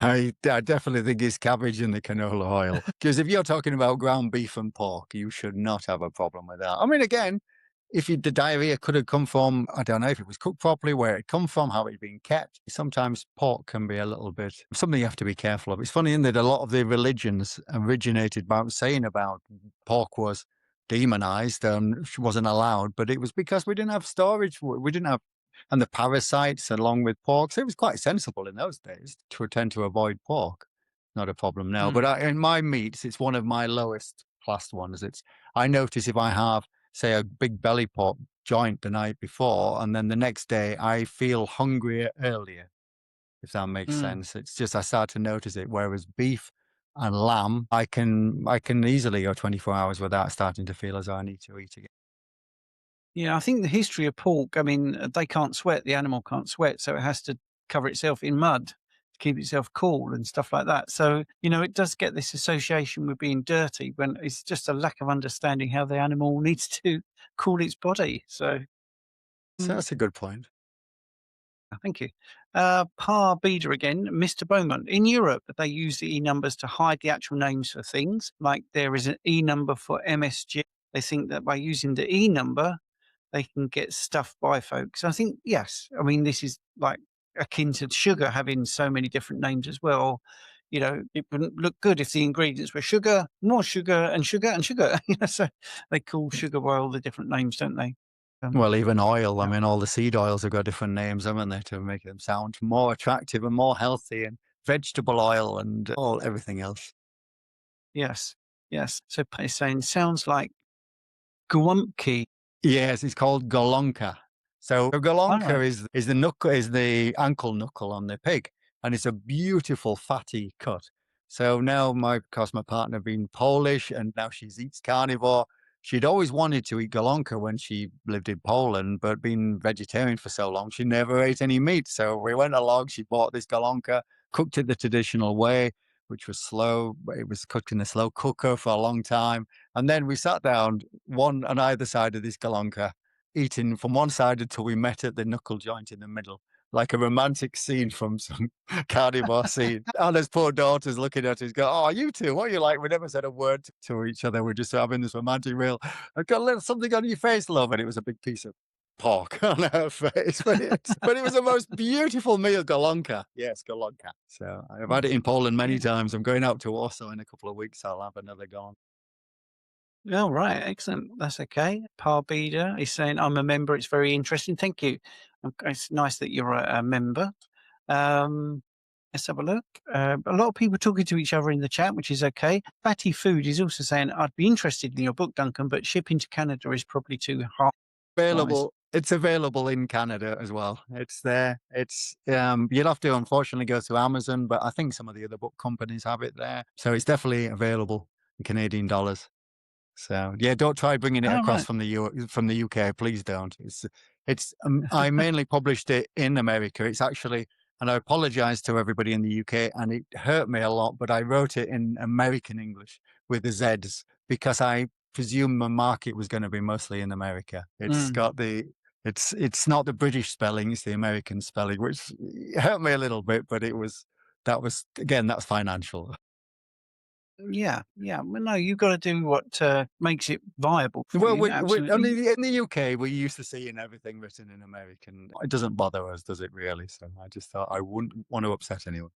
I definitely think it's cabbage and the canola oil. Because if you're talking about ground beef and pork, you should not have a problem with that. I mean, again, if the diarrhea could have come from, I don't know if it was cooked properly, where it come from, how it been kept. Sometimes pork can be a little bit something you have to be careful of. It's funny in that a lot of the religions originated by saying about pork was demonized and wasn't allowed, but it was because we didn't have storage. We didn't have and the parasites along with pork. So it was quite sensible in those days to tend to avoid pork. Not a problem now. Mm, But in my meats, it's one of my lowest classed ones. I notice if I have, say, a big belly pork joint the night before, and then the next day I feel hungrier earlier, if that makes mm. sense. It's just I start to notice it. Whereas beef and lamb, I can easily go 24 hours without starting to feel as though I need to eat again. Yeah, I think the history of pork, I mean, they can't sweat, the animal can't sweat, so it has to cover itself in mud to keep itself cool and stuff like that. So, it does get this association with being dirty when it's just a lack of understanding how the animal needs to cool its body. So, So mm, that's a good point. thank you. Par Beda again, Mr. Beaumont. In Europe, they use the E numbers to hide the actual names for things. Like there is an E number for MSG. They think that by using the E number, they can get stuff by folks. I think, yes, I mean, this is like akin to sugar having so many different names as well. It wouldn't look good if the ingredients were sugar, more sugar, and sugar, and sugar. So they call sugar by all the different names, don't they? Um, Well, even oil. I yeah. mean, all the seed oils have got different names, haven't they, to make them sound more attractive and more healthy, and vegetable oil and all everything else. Yes. Yes. So it's saying sounds like Guamki. Yes, it's called golonka. So a All golonka right. is the ankle knuckle on the pig, and it's a beautiful fatty cut. So now because my partner being Polish and now she eats carnivore, she'd always wanted to eat golonka when she lived in Poland, but being vegetarian for so long, she never ate any meat. So we went along, she bought this golonka, cooked it the traditional way, which was slow. It was cooked in a slow cooker for a long time. And then we sat down, one on either side of this galonka, eating from one side until we met at the knuckle joint in the middle, like a romantic scene from some carnivore scene. Anna's poor daughter's looking at us, go, "Oh, you two, what are you like?" We never said a word to each other. We're just having this romantic meal. I've got a little something on your face, love, and it was a big piece of pork on her face. But it was the most beautiful meal, golonka. Yes, golonka. So I've had it in Poland many Yeah. times. I'm going out to Warsaw in a couple of weeks. I'll have another golonka. Oh, right. Excellent. That's okay. Parbida is saying, I'm a member. It's very interesting. Thank you. Okay, it's nice that you're a member. Um, let's have a look. A lot of people talking to each other in the chat, which is okay. Fatty Food is also saying, I'd be interested in your book, Duncan, but shipping to Canada is probably too high price. Available. It's available in Canada as well. It's there. You'll have to unfortunately go to Amazon, but I think some of the other book companies have it there. So it's definitely available in Canadian dollars. So yeah, don't try bringing it Oh, across right. from from the UK. Please don't. I mainly published it in America. It's actually, and I apologize to everybody in the UK, and it hurt me a lot, but I wrote it in American English with the Z's because I presumed the market was going to be mostly in America. Mm. It's not the British spelling, it's the American spelling, which hurt me a little bit, but that was again, that's financial. Yeah, yeah. Well, no, you've got to do what makes it viable for Well, you. we Absolutely. only in the UK, we're used to seeing everything written in American. It doesn't bother us, does it really? So I just thought I wouldn't want to upset anyone.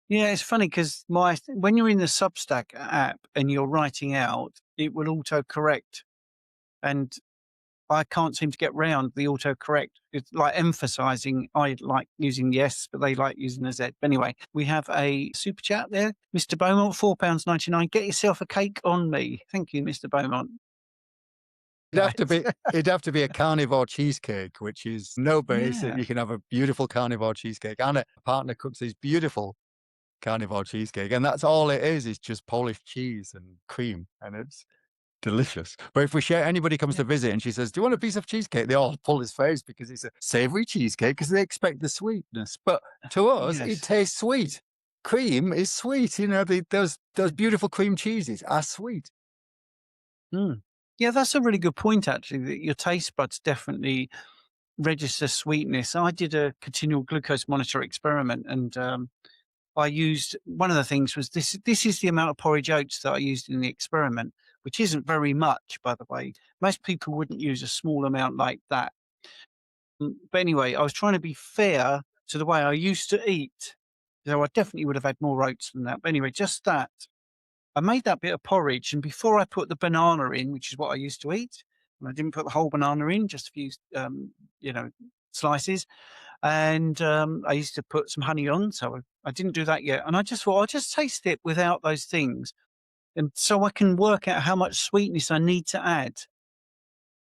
Yeah, it's funny because my when you're in the Substack app and you're writing out, it will auto correct, and I can't seem to get round the autocorrect. It's like emphasizing I like using the S, but they like using the Z. But anyway, we have a super chat there. Mr. Beaumont, £4.99. Get yourself a cake on me. Thank you, Mr. Beaumont. Right. It'd have to be a carnivore cheesecake, which is no base. Yeah. You can have a beautiful carnivore cheesecake, and a partner cooks these beautiful carnivore cheesecake, and that's all it is just Polish cheese and cream, and it's delicious. But if we share, anybody comes Yeah. to visit and she says, "Do you want a piece of cheesecake?" They all pull his face because it's a savory cheesecake because they expect the sweetness. But to us, it Yes. tastes sweet. Cream is sweet. You know, those beautiful cream cheeses are sweet. Mm. Yeah, that's a really good point, actually, that your taste buds definitely register sweetness. I did a continual glucose monitor experiment, and I used one of the things was this. This is the amount of porridge oats that I used in the experiment, which isn't very much, by the way. Most people wouldn't use a small amount like that. But anyway, I was trying to be fair to the way I used to eat. So I definitely would have had more oats than that. But anyway, just that. I made that bit of porridge, and before I put the banana in, which is what I used to eat, and I didn't put the whole banana in, just a few, you know, slices. And I used to put some honey on, so I didn't do that yet. And I just thought I'll just taste it without those things, and so I can work out how much sweetness I need to add.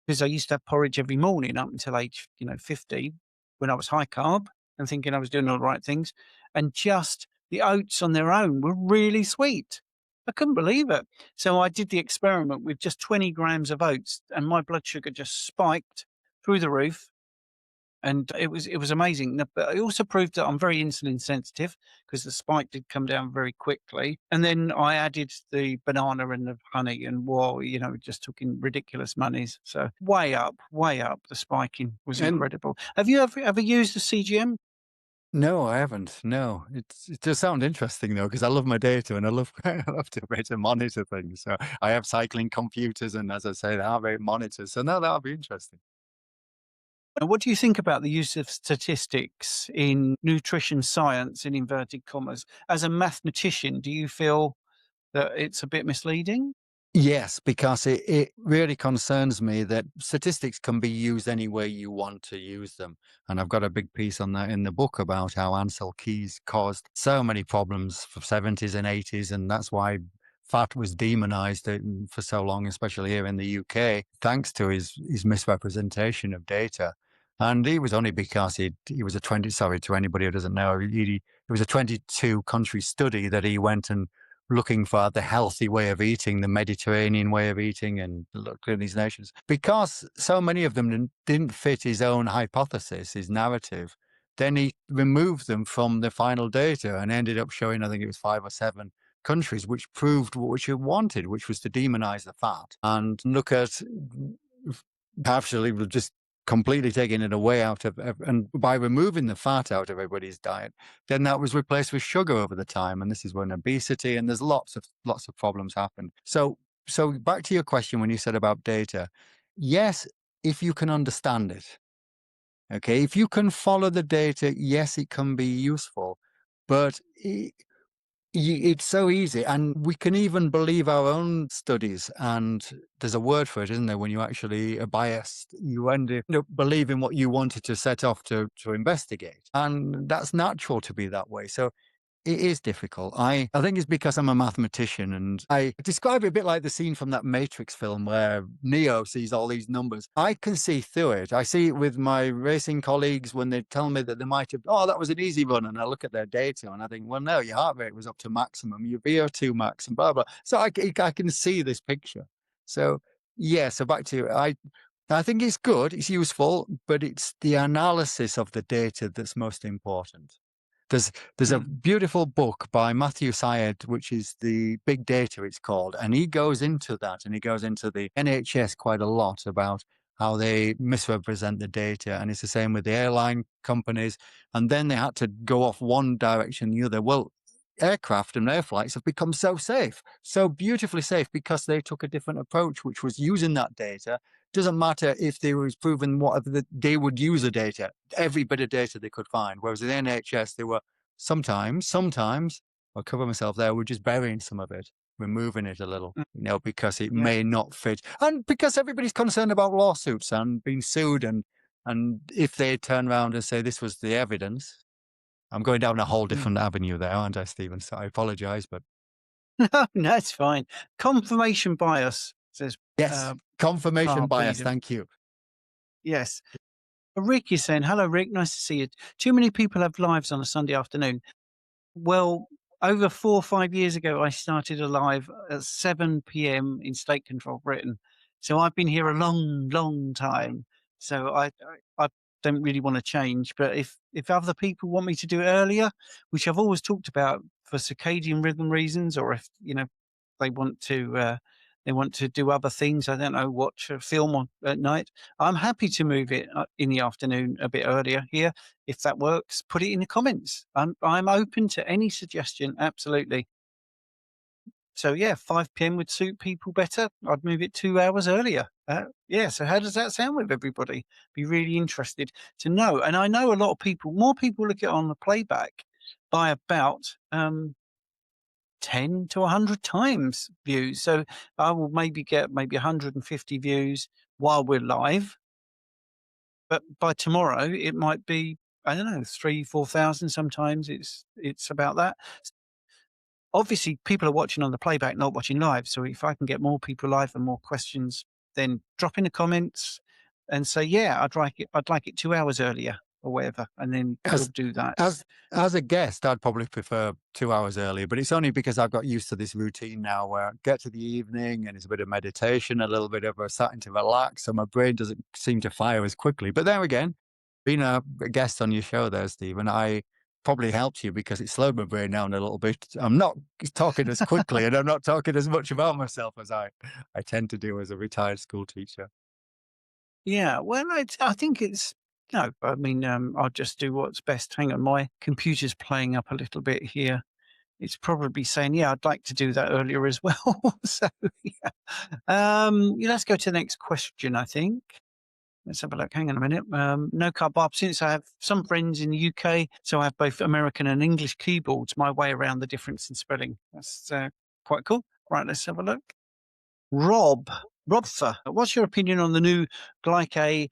Because I used to have porridge every morning up until age, 50, when I was high carb and thinking I was doing all the right things, and just the oats on their own were really sweet. I couldn't believe it. So I did the experiment with just 20 grams of oats, and my blood sugar just spiked through the roof, and it was amazing. But it also proved that I'm very insulin sensitive because the spike did come down very quickly. And then I added the banana and the honey, and whoa, it just took in ridiculous monies. So way up, way up. The spiking was And incredible. Have you ever used a CGM? no, I haven't. No, it does sound interesting though, because I love my data and I love I love to be able to monitor things. So I have cycling computers, and as I say, the heart rate monitors. So no, that'll be interesting. What do you think about the use of statistics in nutrition science, in inverted commas? As a mathematician, do you feel that it's a bit misleading? Yes, because it really concerns me that statistics can be used any way you want to use them. And I've got a big piece on that in the book about how Ansel Keys caused so many problems for 70s and 80s. And that's why fat was demonized for so long, especially here in the UK, thanks to his misrepresentation of data. And it was only because he was a 20, sorry to anybody who doesn't know, it was a 22 country study that he went and looking for the healthy way of eating, the Mediterranean way of eating, and look at these nations. Because so many of them didn't fit his own hypothesis, his narrative, then he removed them from the final data and ended up showing, I think it was 5 or 7 countries, which proved what he wanted, which was to demonize the fat and look at actually just completely taking it away out of, and by removing the fat out of everybody's diet, then that was replaced with sugar over the time, and this is when obesity and there's lots of problems happen. So back to your question when you said about data, yes, if you can understand it, okay, if you can follow the data, yes, it can be useful, but it's so easy, and we can even believe our own studies. And there's a word for it, isn't there? When you actually are biased, you end up believing what you wanted to set off to investigate, and that's natural to be that way. So It is difficult. I think it's because I'm a mathematician, and I describe it a bit like the scene from that Matrix film where Neo sees all these numbers. I can see through it. I see it with my racing colleagues when they tell me that they might have, oh, that was an easy run. And I look at their data and I think, well, no, your heart rate was up to maximum, your VO2 max, and blah, blah. So I can see this picture. So, yeah, so back to I think it's good, it's useful, but it's the analysis of the data that's most important. There's a Mm, beautiful book by Matthew Syed, which is the Big Data, it's called, and he goes into that, and he goes into the NHS quite a lot about how they misrepresent the data, and it's the same with the airline companies. And then they had to go off one direction, the other. Well, aircraft and air flights have become so safe, so beautifully safe, because they took a different approach, which was using that data. Doesn't matter if they was proven whatever they would use the data, every bit of data they could find. Whereas in the NHS, they were sometimes, I'll cover myself there, we're just burying some of it, removing it a little, mm, because it yeah. may not fit. And because everybody's concerned about lawsuits and being sued, and if they turn around and say this was the evidence, I'm going down a whole Mm. different avenue there, aren't I, Stephen? So I apologize, but No, it's fine. Confirmation bias, says yes, uh, confirmation Carl bias. Beedham. Thank you. Yes. Rick is saying, "Hello, Rick. Nice to see you. Too many people have lives on a Sunday afternoon." Well, over 4 or 5 years ago, I started a live at 7 p.m. in state control Britain. So I've been here a long, long time. So I don't really wanna change, but if other people want me to do it earlier, which I've always talked about for circadian rhythm reasons, or if, they want to, they want to do other things, I don't know, watch a film on at night, I'm happy to move it, in the afternoon a bit earlier here. If that works, put it in the comments. I'm open to any suggestion, absolutely. So yeah, 5 p.m. would suit people better. I'd move it 2 hours earlier. Yeah, so how does that sound with everybody? Be really interested to know. And I know a lot of people, more people look at it on the playback by about 10 to 100 times views. So I will maybe get maybe 150 views while we're live, but by tomorrow it might be, I don't know, 3, 4,000. Sometimes it's about that. Obviously, people are watching on the playback, not watching live. So if I can get more people live and more questions, then drop in the comments and say, yeah, I'd like it 2 hours earlier or whatever, and then we'll As do that. as as a guest, I'd probably prefer 2 hours earlier, but it's only because I've got used to this routine now where I get to the evening and it's a bit of meditation, a little bit of a starting to relax, so my brain doesn't seem to fire as quickly. But then again, being a guest on your show there, Stephen, I probably helped you because it slowed my brain down a little bit. I'm not talking as quickly and I'm not talking as much about myself as I tend to do as a retired school teacher. Yeah, well, I think it's no, I mean, I'll just do what's best. Hang on, my computer's playing up a little bit here. It's probably saying, "Yeah, I'd like to do that earlier as well." So, yeah. Yeah, let's go to the next question, I think. Let's have a look. Hang on a minute. No carb bar. Since I have some friends in the UK, so I have both American and English keyboards, my way around the difference in spelling. That's quite cool. Right, let's have a look. Rob, Robfer, what's your opinion on the new glycase,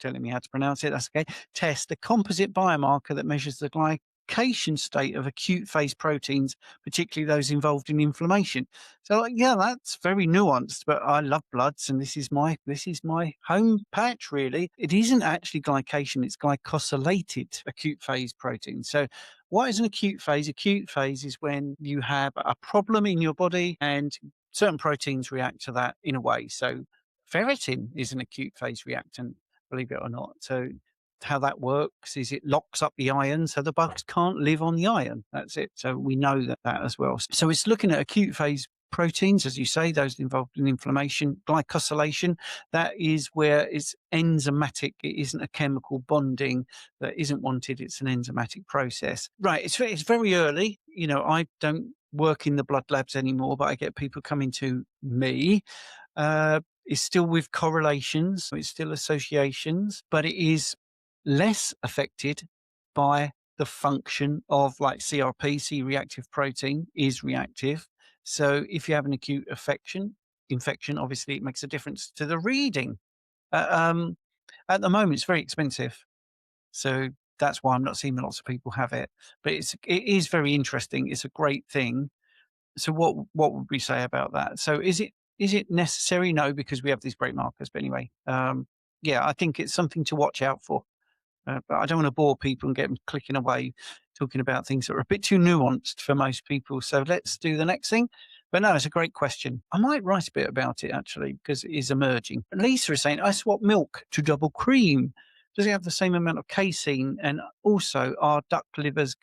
telling me how to pronounce it, that's okay, test, the composite biomarker that measures the glycation state of acute phase proteins, particularly those involved in inflammation? So, yeah, that's very nuanced, but I love bloods, and this is my home patch, really. It isn't actually glycation, it's glycosylated acute phase protein. So what is an acute phase? Acute phase is when you have a problem in your body and certain proteins react to that in a way. So ferritin is an acute phase reactant, believe it or not. So how that works is it locks up the iron so the bugs can't live on the iron. That's it. So we know that as well. So it's looking at acute phase proteins, as you say, those involved in inflammation, glycosylation. That is where it's enzymatic. It isn't a chemical bonding that isn't wanted. It's an enzymatic process. Right. It's very early. I don't work in the blood labs anymore, but I get people coming to me. It's still with correlations, it's still associations, but it is less affected by the function of like CRP, C reactive protein is reactive. So if you have an acute infection, obviously it makes a difference to the reading. Uh, um, at the moment, it's very expensive. So that's why I'm not seeing lots of people have it. But it is very interesting. It's a great thing. So what would we say about that? So is it necessary? No, because we have these great markers. But anyway, yeah, I think it's something to watch out for. But I don't want to bore people and get them clicking away talking about things that are a bit too nuanced for most people. So let's do the next thing. But no, it's a great question. I might write a bit about it actually because it is emerging. Lisa is saying, I swap milk to double cream. Does it have the same amount of casein? And also are duck livers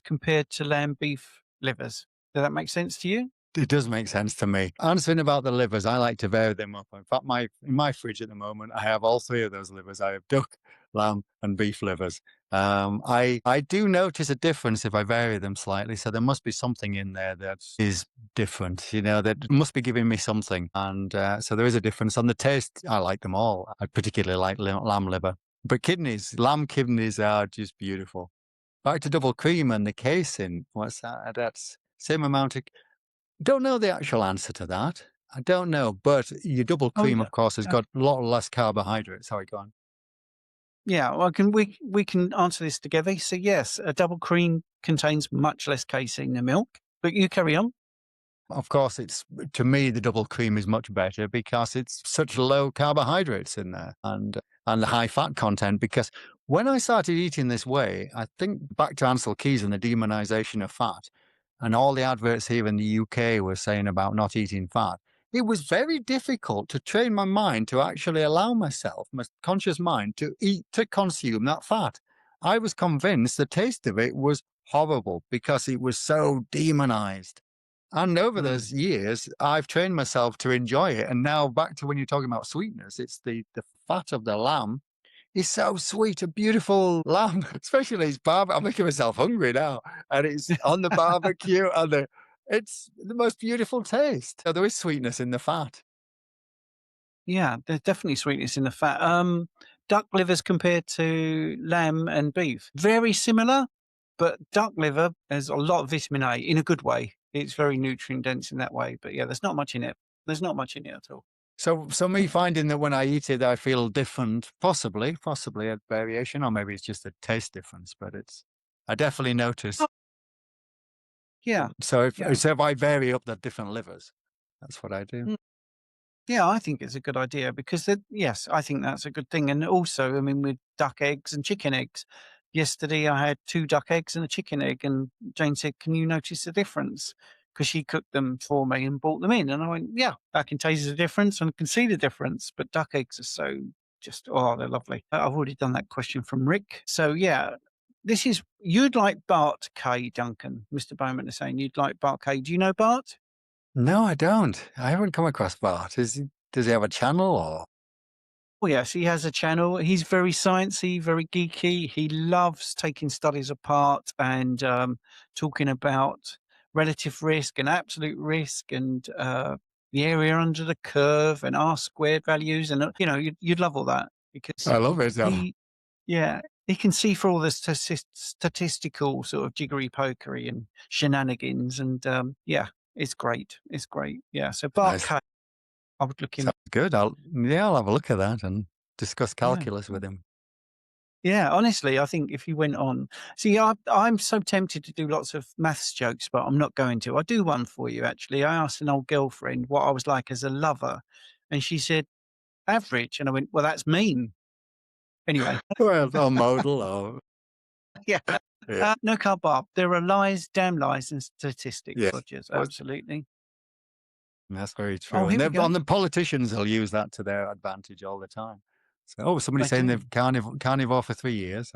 compared to lamb beef livers? Does that make sense to you? It does make sense to me. Answering about the livers, I like to vary them up. In fact, in my fridge at the moment, I have all three of those livers. I have duck, lamb, and beef livers. I do notice a difference if I vary them slightly. So there must be something in there that is different. That must be giving me something. And so there is a difference. On the taste, I like them all. I particularly like lamb liver, but lamb kidneys are just beautiful. Back to double cream and the casing. What's that? That's same amount of. Don't know the actual answer to that. I don't know, but your double Oh cream, yeah. of course, has Okay. got a lot less carbohydrates. Sorry, go on. Yeah, well, we can answer this together. So yes, a double cream contains much less casein than milk. But you carry on. Of course, it's to me the double cream is much better because it's such low carbohydrates in there and the high fat content. Because when I started eating this way, I think back to Ansel Keys and the demonization of fat, and all the adverts here in the UK were saying about not eating fat. It was very difficult to train my mind to actually allow myself, my conscious mind, to consume that fat. I was convinced the taste of it was horrible because it was so demonized. And over Mm. those years, I've trained myself to enjoy it. And now back to when you're talking about sweetness, it's the fat of the lamb is so sweet, a beautiful lamb, especially it's barbecue. I'm making myself hungry now. And it's on the barbecue and it's the most beautiful taste. So there is sweetness in the fat. Yeah, there's definitely sweetness in the fat. Duck livers compared to lamb and beef, very similar, but duck liver has a lot of vitamin A in a good way. It's very nutrient dense in that way. But yeah, there's not much in it. There's not much in it at all. So me finding that when I eat it, I feel different, possibly a variation, or maybe it's just a taste difference, but I definitely Oh, notice. yeah, So yeah. if I vary up the different livers, that's what I do. Mm. Yeah, I think it's a good idea because yes, I think that's a good thing. And also, I mean, with duck eggs and chicken eggs, yesterday I had two duck eggs and a chicken egg, and Jane said, "Can you notice the difference?" Because she cooked them for me and brought them in, and I went, "Yeah, I can taste the difference and can see the difference." But duck eggs are so just they're lovely. I've already done that question from Rick, so yeah. This is you'd like Bart K, Duncan. Mr. Bowman is saying you'd like Bart K. Do you know Bart? No, I don't. I haven't come across Bart. Does he have a channel or? Oh, yes, he has a channel. He's very sciencey, very geeky. He loves taking studies apart and talking about relative risk and absolute risk and the area under the curve and R squared values. And, you'd love all that because I love it. he, yeah, he can see through all the statistical sort of jiggery pokery and shenanigans. And yeah, it's great. It's great. Yeah. So Bart Nice. K, I would look him Sounds up. good. I'll have a look at that and discuss Yeah. calculus with him. Yeah, honestly, I think if you went on, see, I'm so tempted to do lots of maths jokes, but I'm not going to. I'll do one for you, actually. I asked an old girlfriend what I was like as a lover, and she said, average. And I went, well, that's mean. Anyway, Well, or modal or yeah. yeah, No car Bob. There are lies, damn lies, and statistics, yes. Rogers. Well, Absolutely. that's very Oh, true. here And we go. the politicians will use that to their advantage all the time. So, somebody's They saying do. they've carnivore for 3 years.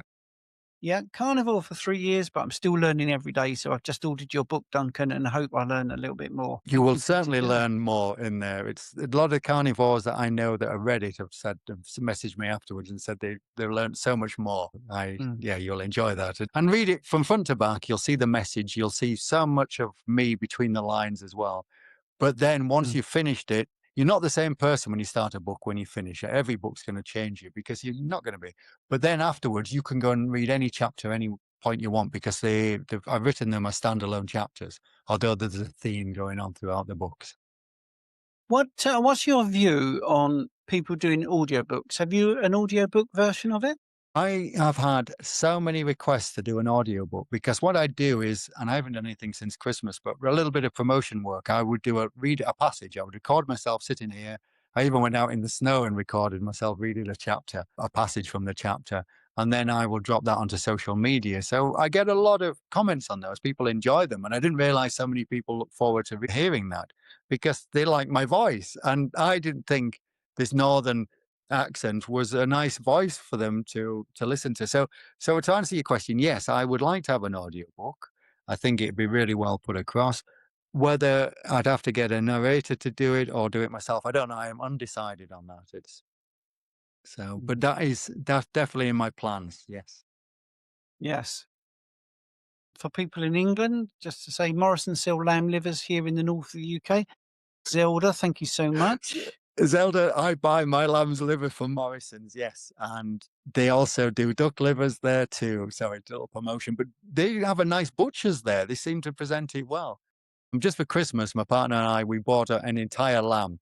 Yeah, carnivore for 3 years, but I'm still learning every day. So I've just ordered your book, Duncan, and I hope I learn a little bit more You and will can put it certainly together. learn more in there. It's a lot of carnivores that I know that are Reddit have messaged me afterwards and said they learned so much more. Mm, Yeah, you'll enjoy that and read it from front to back. You'll see the message. You'll see so much of me between the lines as well. But then once mm. you've finished it, you're not the same person when you start a book when you finish it. Every book's going to change you because you're not going to be. But then afterwards, you can go and read any chapter, any point you want because I've written them as standalone chapters, although there's a theme going on throughout the books. What's your view on people doing audiobooks. Have you an audiobook version of it? I have had so many requests to do an audiobook because what I do is, and I haven't done anything since Christmas, but a little bit of promotion work. I would read a passage. I would record myself sitting here. I even went out in the snow and recorded myself reading a passage from the chapter, and then I will drop that onto social media. So I get a lot of comments on those. People enjoy them, and I didn't realize so many people look forward to hearing that because they like my voice, and I didn't think this northern accent was a nice voice for them to listen to. So to answer your question, yes, I would like to have an audiobook. I think it'd be really well put across. Whether I'd have to get a narrator to do it or do it myself, I don't know. I am undecided on that. It's so, but Mm. that's definitely in my plans. Yes. Yes. For people in England, just to say, Morrison sell lamb livers here in the north of the UK. Zelda, thank you so much. Zelda, I buy my lamb's liver from Morrison's, yes, and they also do duck livers there too. So it's a little promotion, but they have a nice butcher's there. They seem to present it well. Just for Christmas, my partner and I, we bought an entire lamb.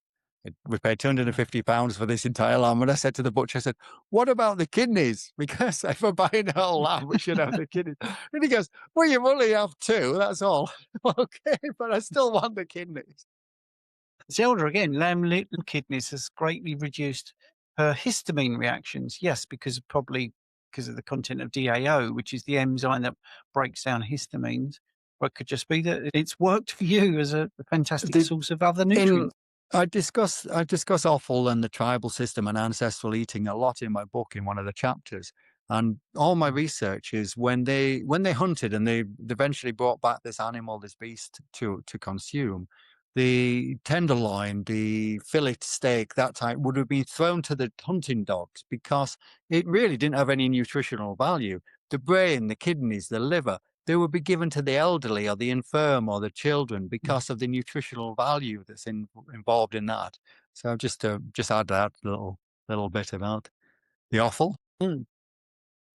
We paid £250 for this entire lamb. And I said to the butcher, I said, what about the kidneys? Because if we're buying a whole lamb, we should have the kidneys. And he goes, well, you only have two, that's all. Okay, but I still want the kidneys. Zelda again, kidneys has greatly reduced her histamine reactions. Yes, probably because of the content of DAO, which is the enzyme that breaks down histamines. Or it could just be that it's worked for you as a fantastic The, source of other in nutrients. I discuss offal and the tribal system and ancestral eating a lot in my book in one of the chapters. And all my Mm, research is when they hunted and they eventually brought back this animal, this beast to consume, the tenderloin, the fillet steak, that type would have been thrown to the hunting dogs because it really didn't have any nutritional value. The brain, the kidneys, the liver, they would be given to the elderly or the infirm or the children mm, because of the nutritional value that's involved in that. So just to just add that little bit about the offal. mm.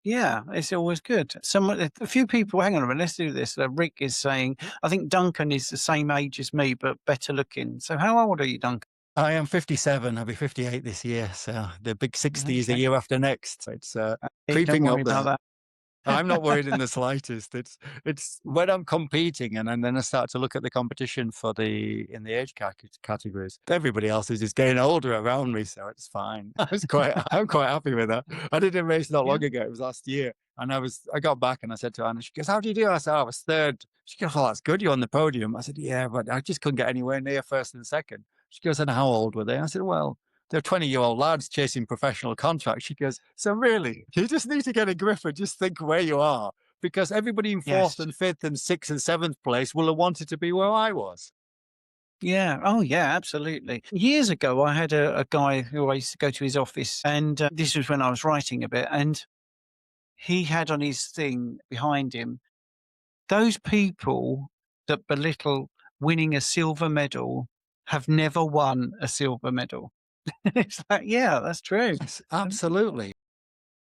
Yeah, it's always good. A few people, hang on a minute, let's do this. Rick is saying, I think Duncan is the same age as me, but better looking. So how old are you, Duncan? I am 57. I'll be 58 this year. So the big 60 is the Okay. year after next. So it's Don't creeping worry up about there. that. I'm not worried in the slightest. It's when I'm competing and then I start to look at the competition for the in the age categories. Everybody else is just getting older around me, so it's fine. I'm quite happy with that. I did a race not Yeah. long ago. It was last year, and I got back and I said to Anna, she goes, "How do you do?" I said, "Oh, I was third." She goes, "Well, that's good. You're on the podium." I said, "Yeah, but I just couldn't get anywhere near first and second." She goes, "And how old were they?" I said, "Well, they're 20-year-old lads chasing professional contracts." She goes, "So really, you just need to get a grip and just think where you are, because everybody in fourth Yes. and fifth and sixth and seventh place will have wanted to be where I was." Yeah. Oh, yeah, absolutely. Years ago, I had a guy who I used to go to his office, and this was when I was writing a bit, and he had on his thing behind him, those people that belittle winning a silver medal have never won a silver medal. It's like, yeah, that's true. Yes, Um, absolutely.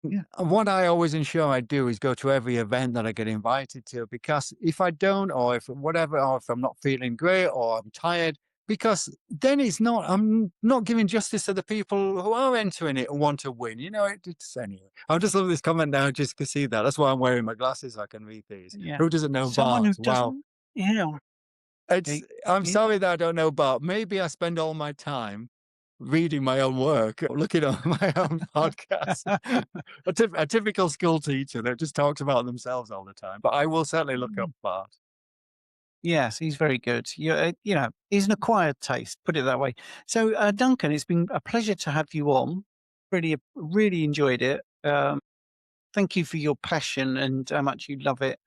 Yeah. And what I always ensure I do is go to every event that I get invited to, because if I don't, or if whatever, or if I'm not feeling great or I'm tired, because then I'm not giving justice to the people who are entering it and want to win. It's anyway. I just love this comment now just to see that. That's why I'm wearing my glasses so I can read these. Yeah. Who doesn't know Someone who Bart? Wow. doesn't, yeah. I'm Yeah. sorry that I don't know Bart. Maybe I spend all my time reading my own work, looking at my own podcast. A typical school teacher that just talks about themselves all the time. But I will certainly look up Bart. Yes, he's very good. He's an acquired taste, put it that way. So, Duncan, it's been a pleasure to have you on. Really enjoyed it. Thank you for your passion and how much you love it.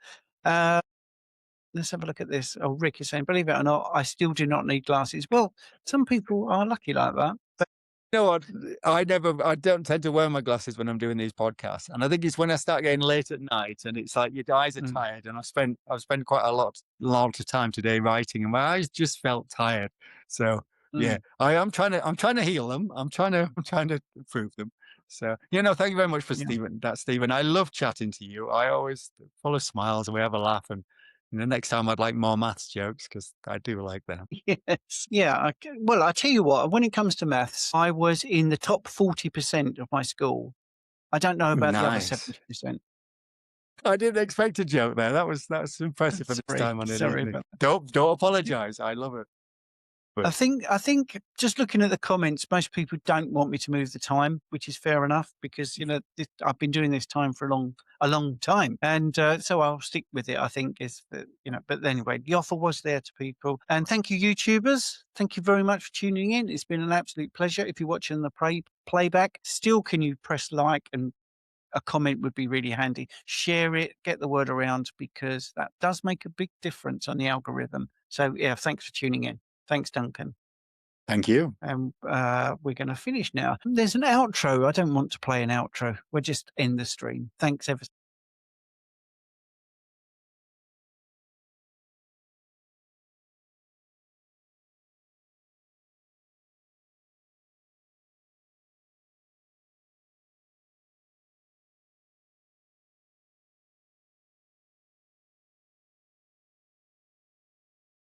Uh, let's have a look at this. Oh, Rick is saying, believe it or not, I still do not need glasses. Well, some people are lucky like that. But You know what? I don't tend to wear my glasses when I'm doing these podcasts. And I think it's when I start getting late at night and it's like your eyes are mm, tired. And I've spent quite a lot of time today writing and my eyes just felt tired. So yeah, mm, I'm trying to heal them. I'm trying to improve them. So, thank you very much for yeah. Stephen. I love chatting to you. I always full of smiles and we have a laugh, and next time I'd like more maths jokes because I do like them. Yes. Yeah. Well, I tell you what, when it comes to maths, I was in the top 40% of my school. I don't know about the other Nice. 70%. I didn't expect a joke there. That was impressive for this Sorry. time on an Sorry evening. about that. Don't apologize. I love it. I But think I think just looking at the comments, most people don't want me to move the time, which is fair enough because I've been doing this time for a long time, and so I'll stick with it. I think is that but anyway, the offer was there to people, and thank you, YouTubers. Thank you very much for tuning in. It's been an absolute pleasure. If you're watching the playback, still can you press like, and a comment would be really handy. Share it, get the word around because that does make a big difference on the algorithm. So yeah, thanks for tuning in. Thanks, Duncan. thank you. And we're going to finish now. There's an outro. I don't want to play an outro. We'll just end the stream. Thanks ever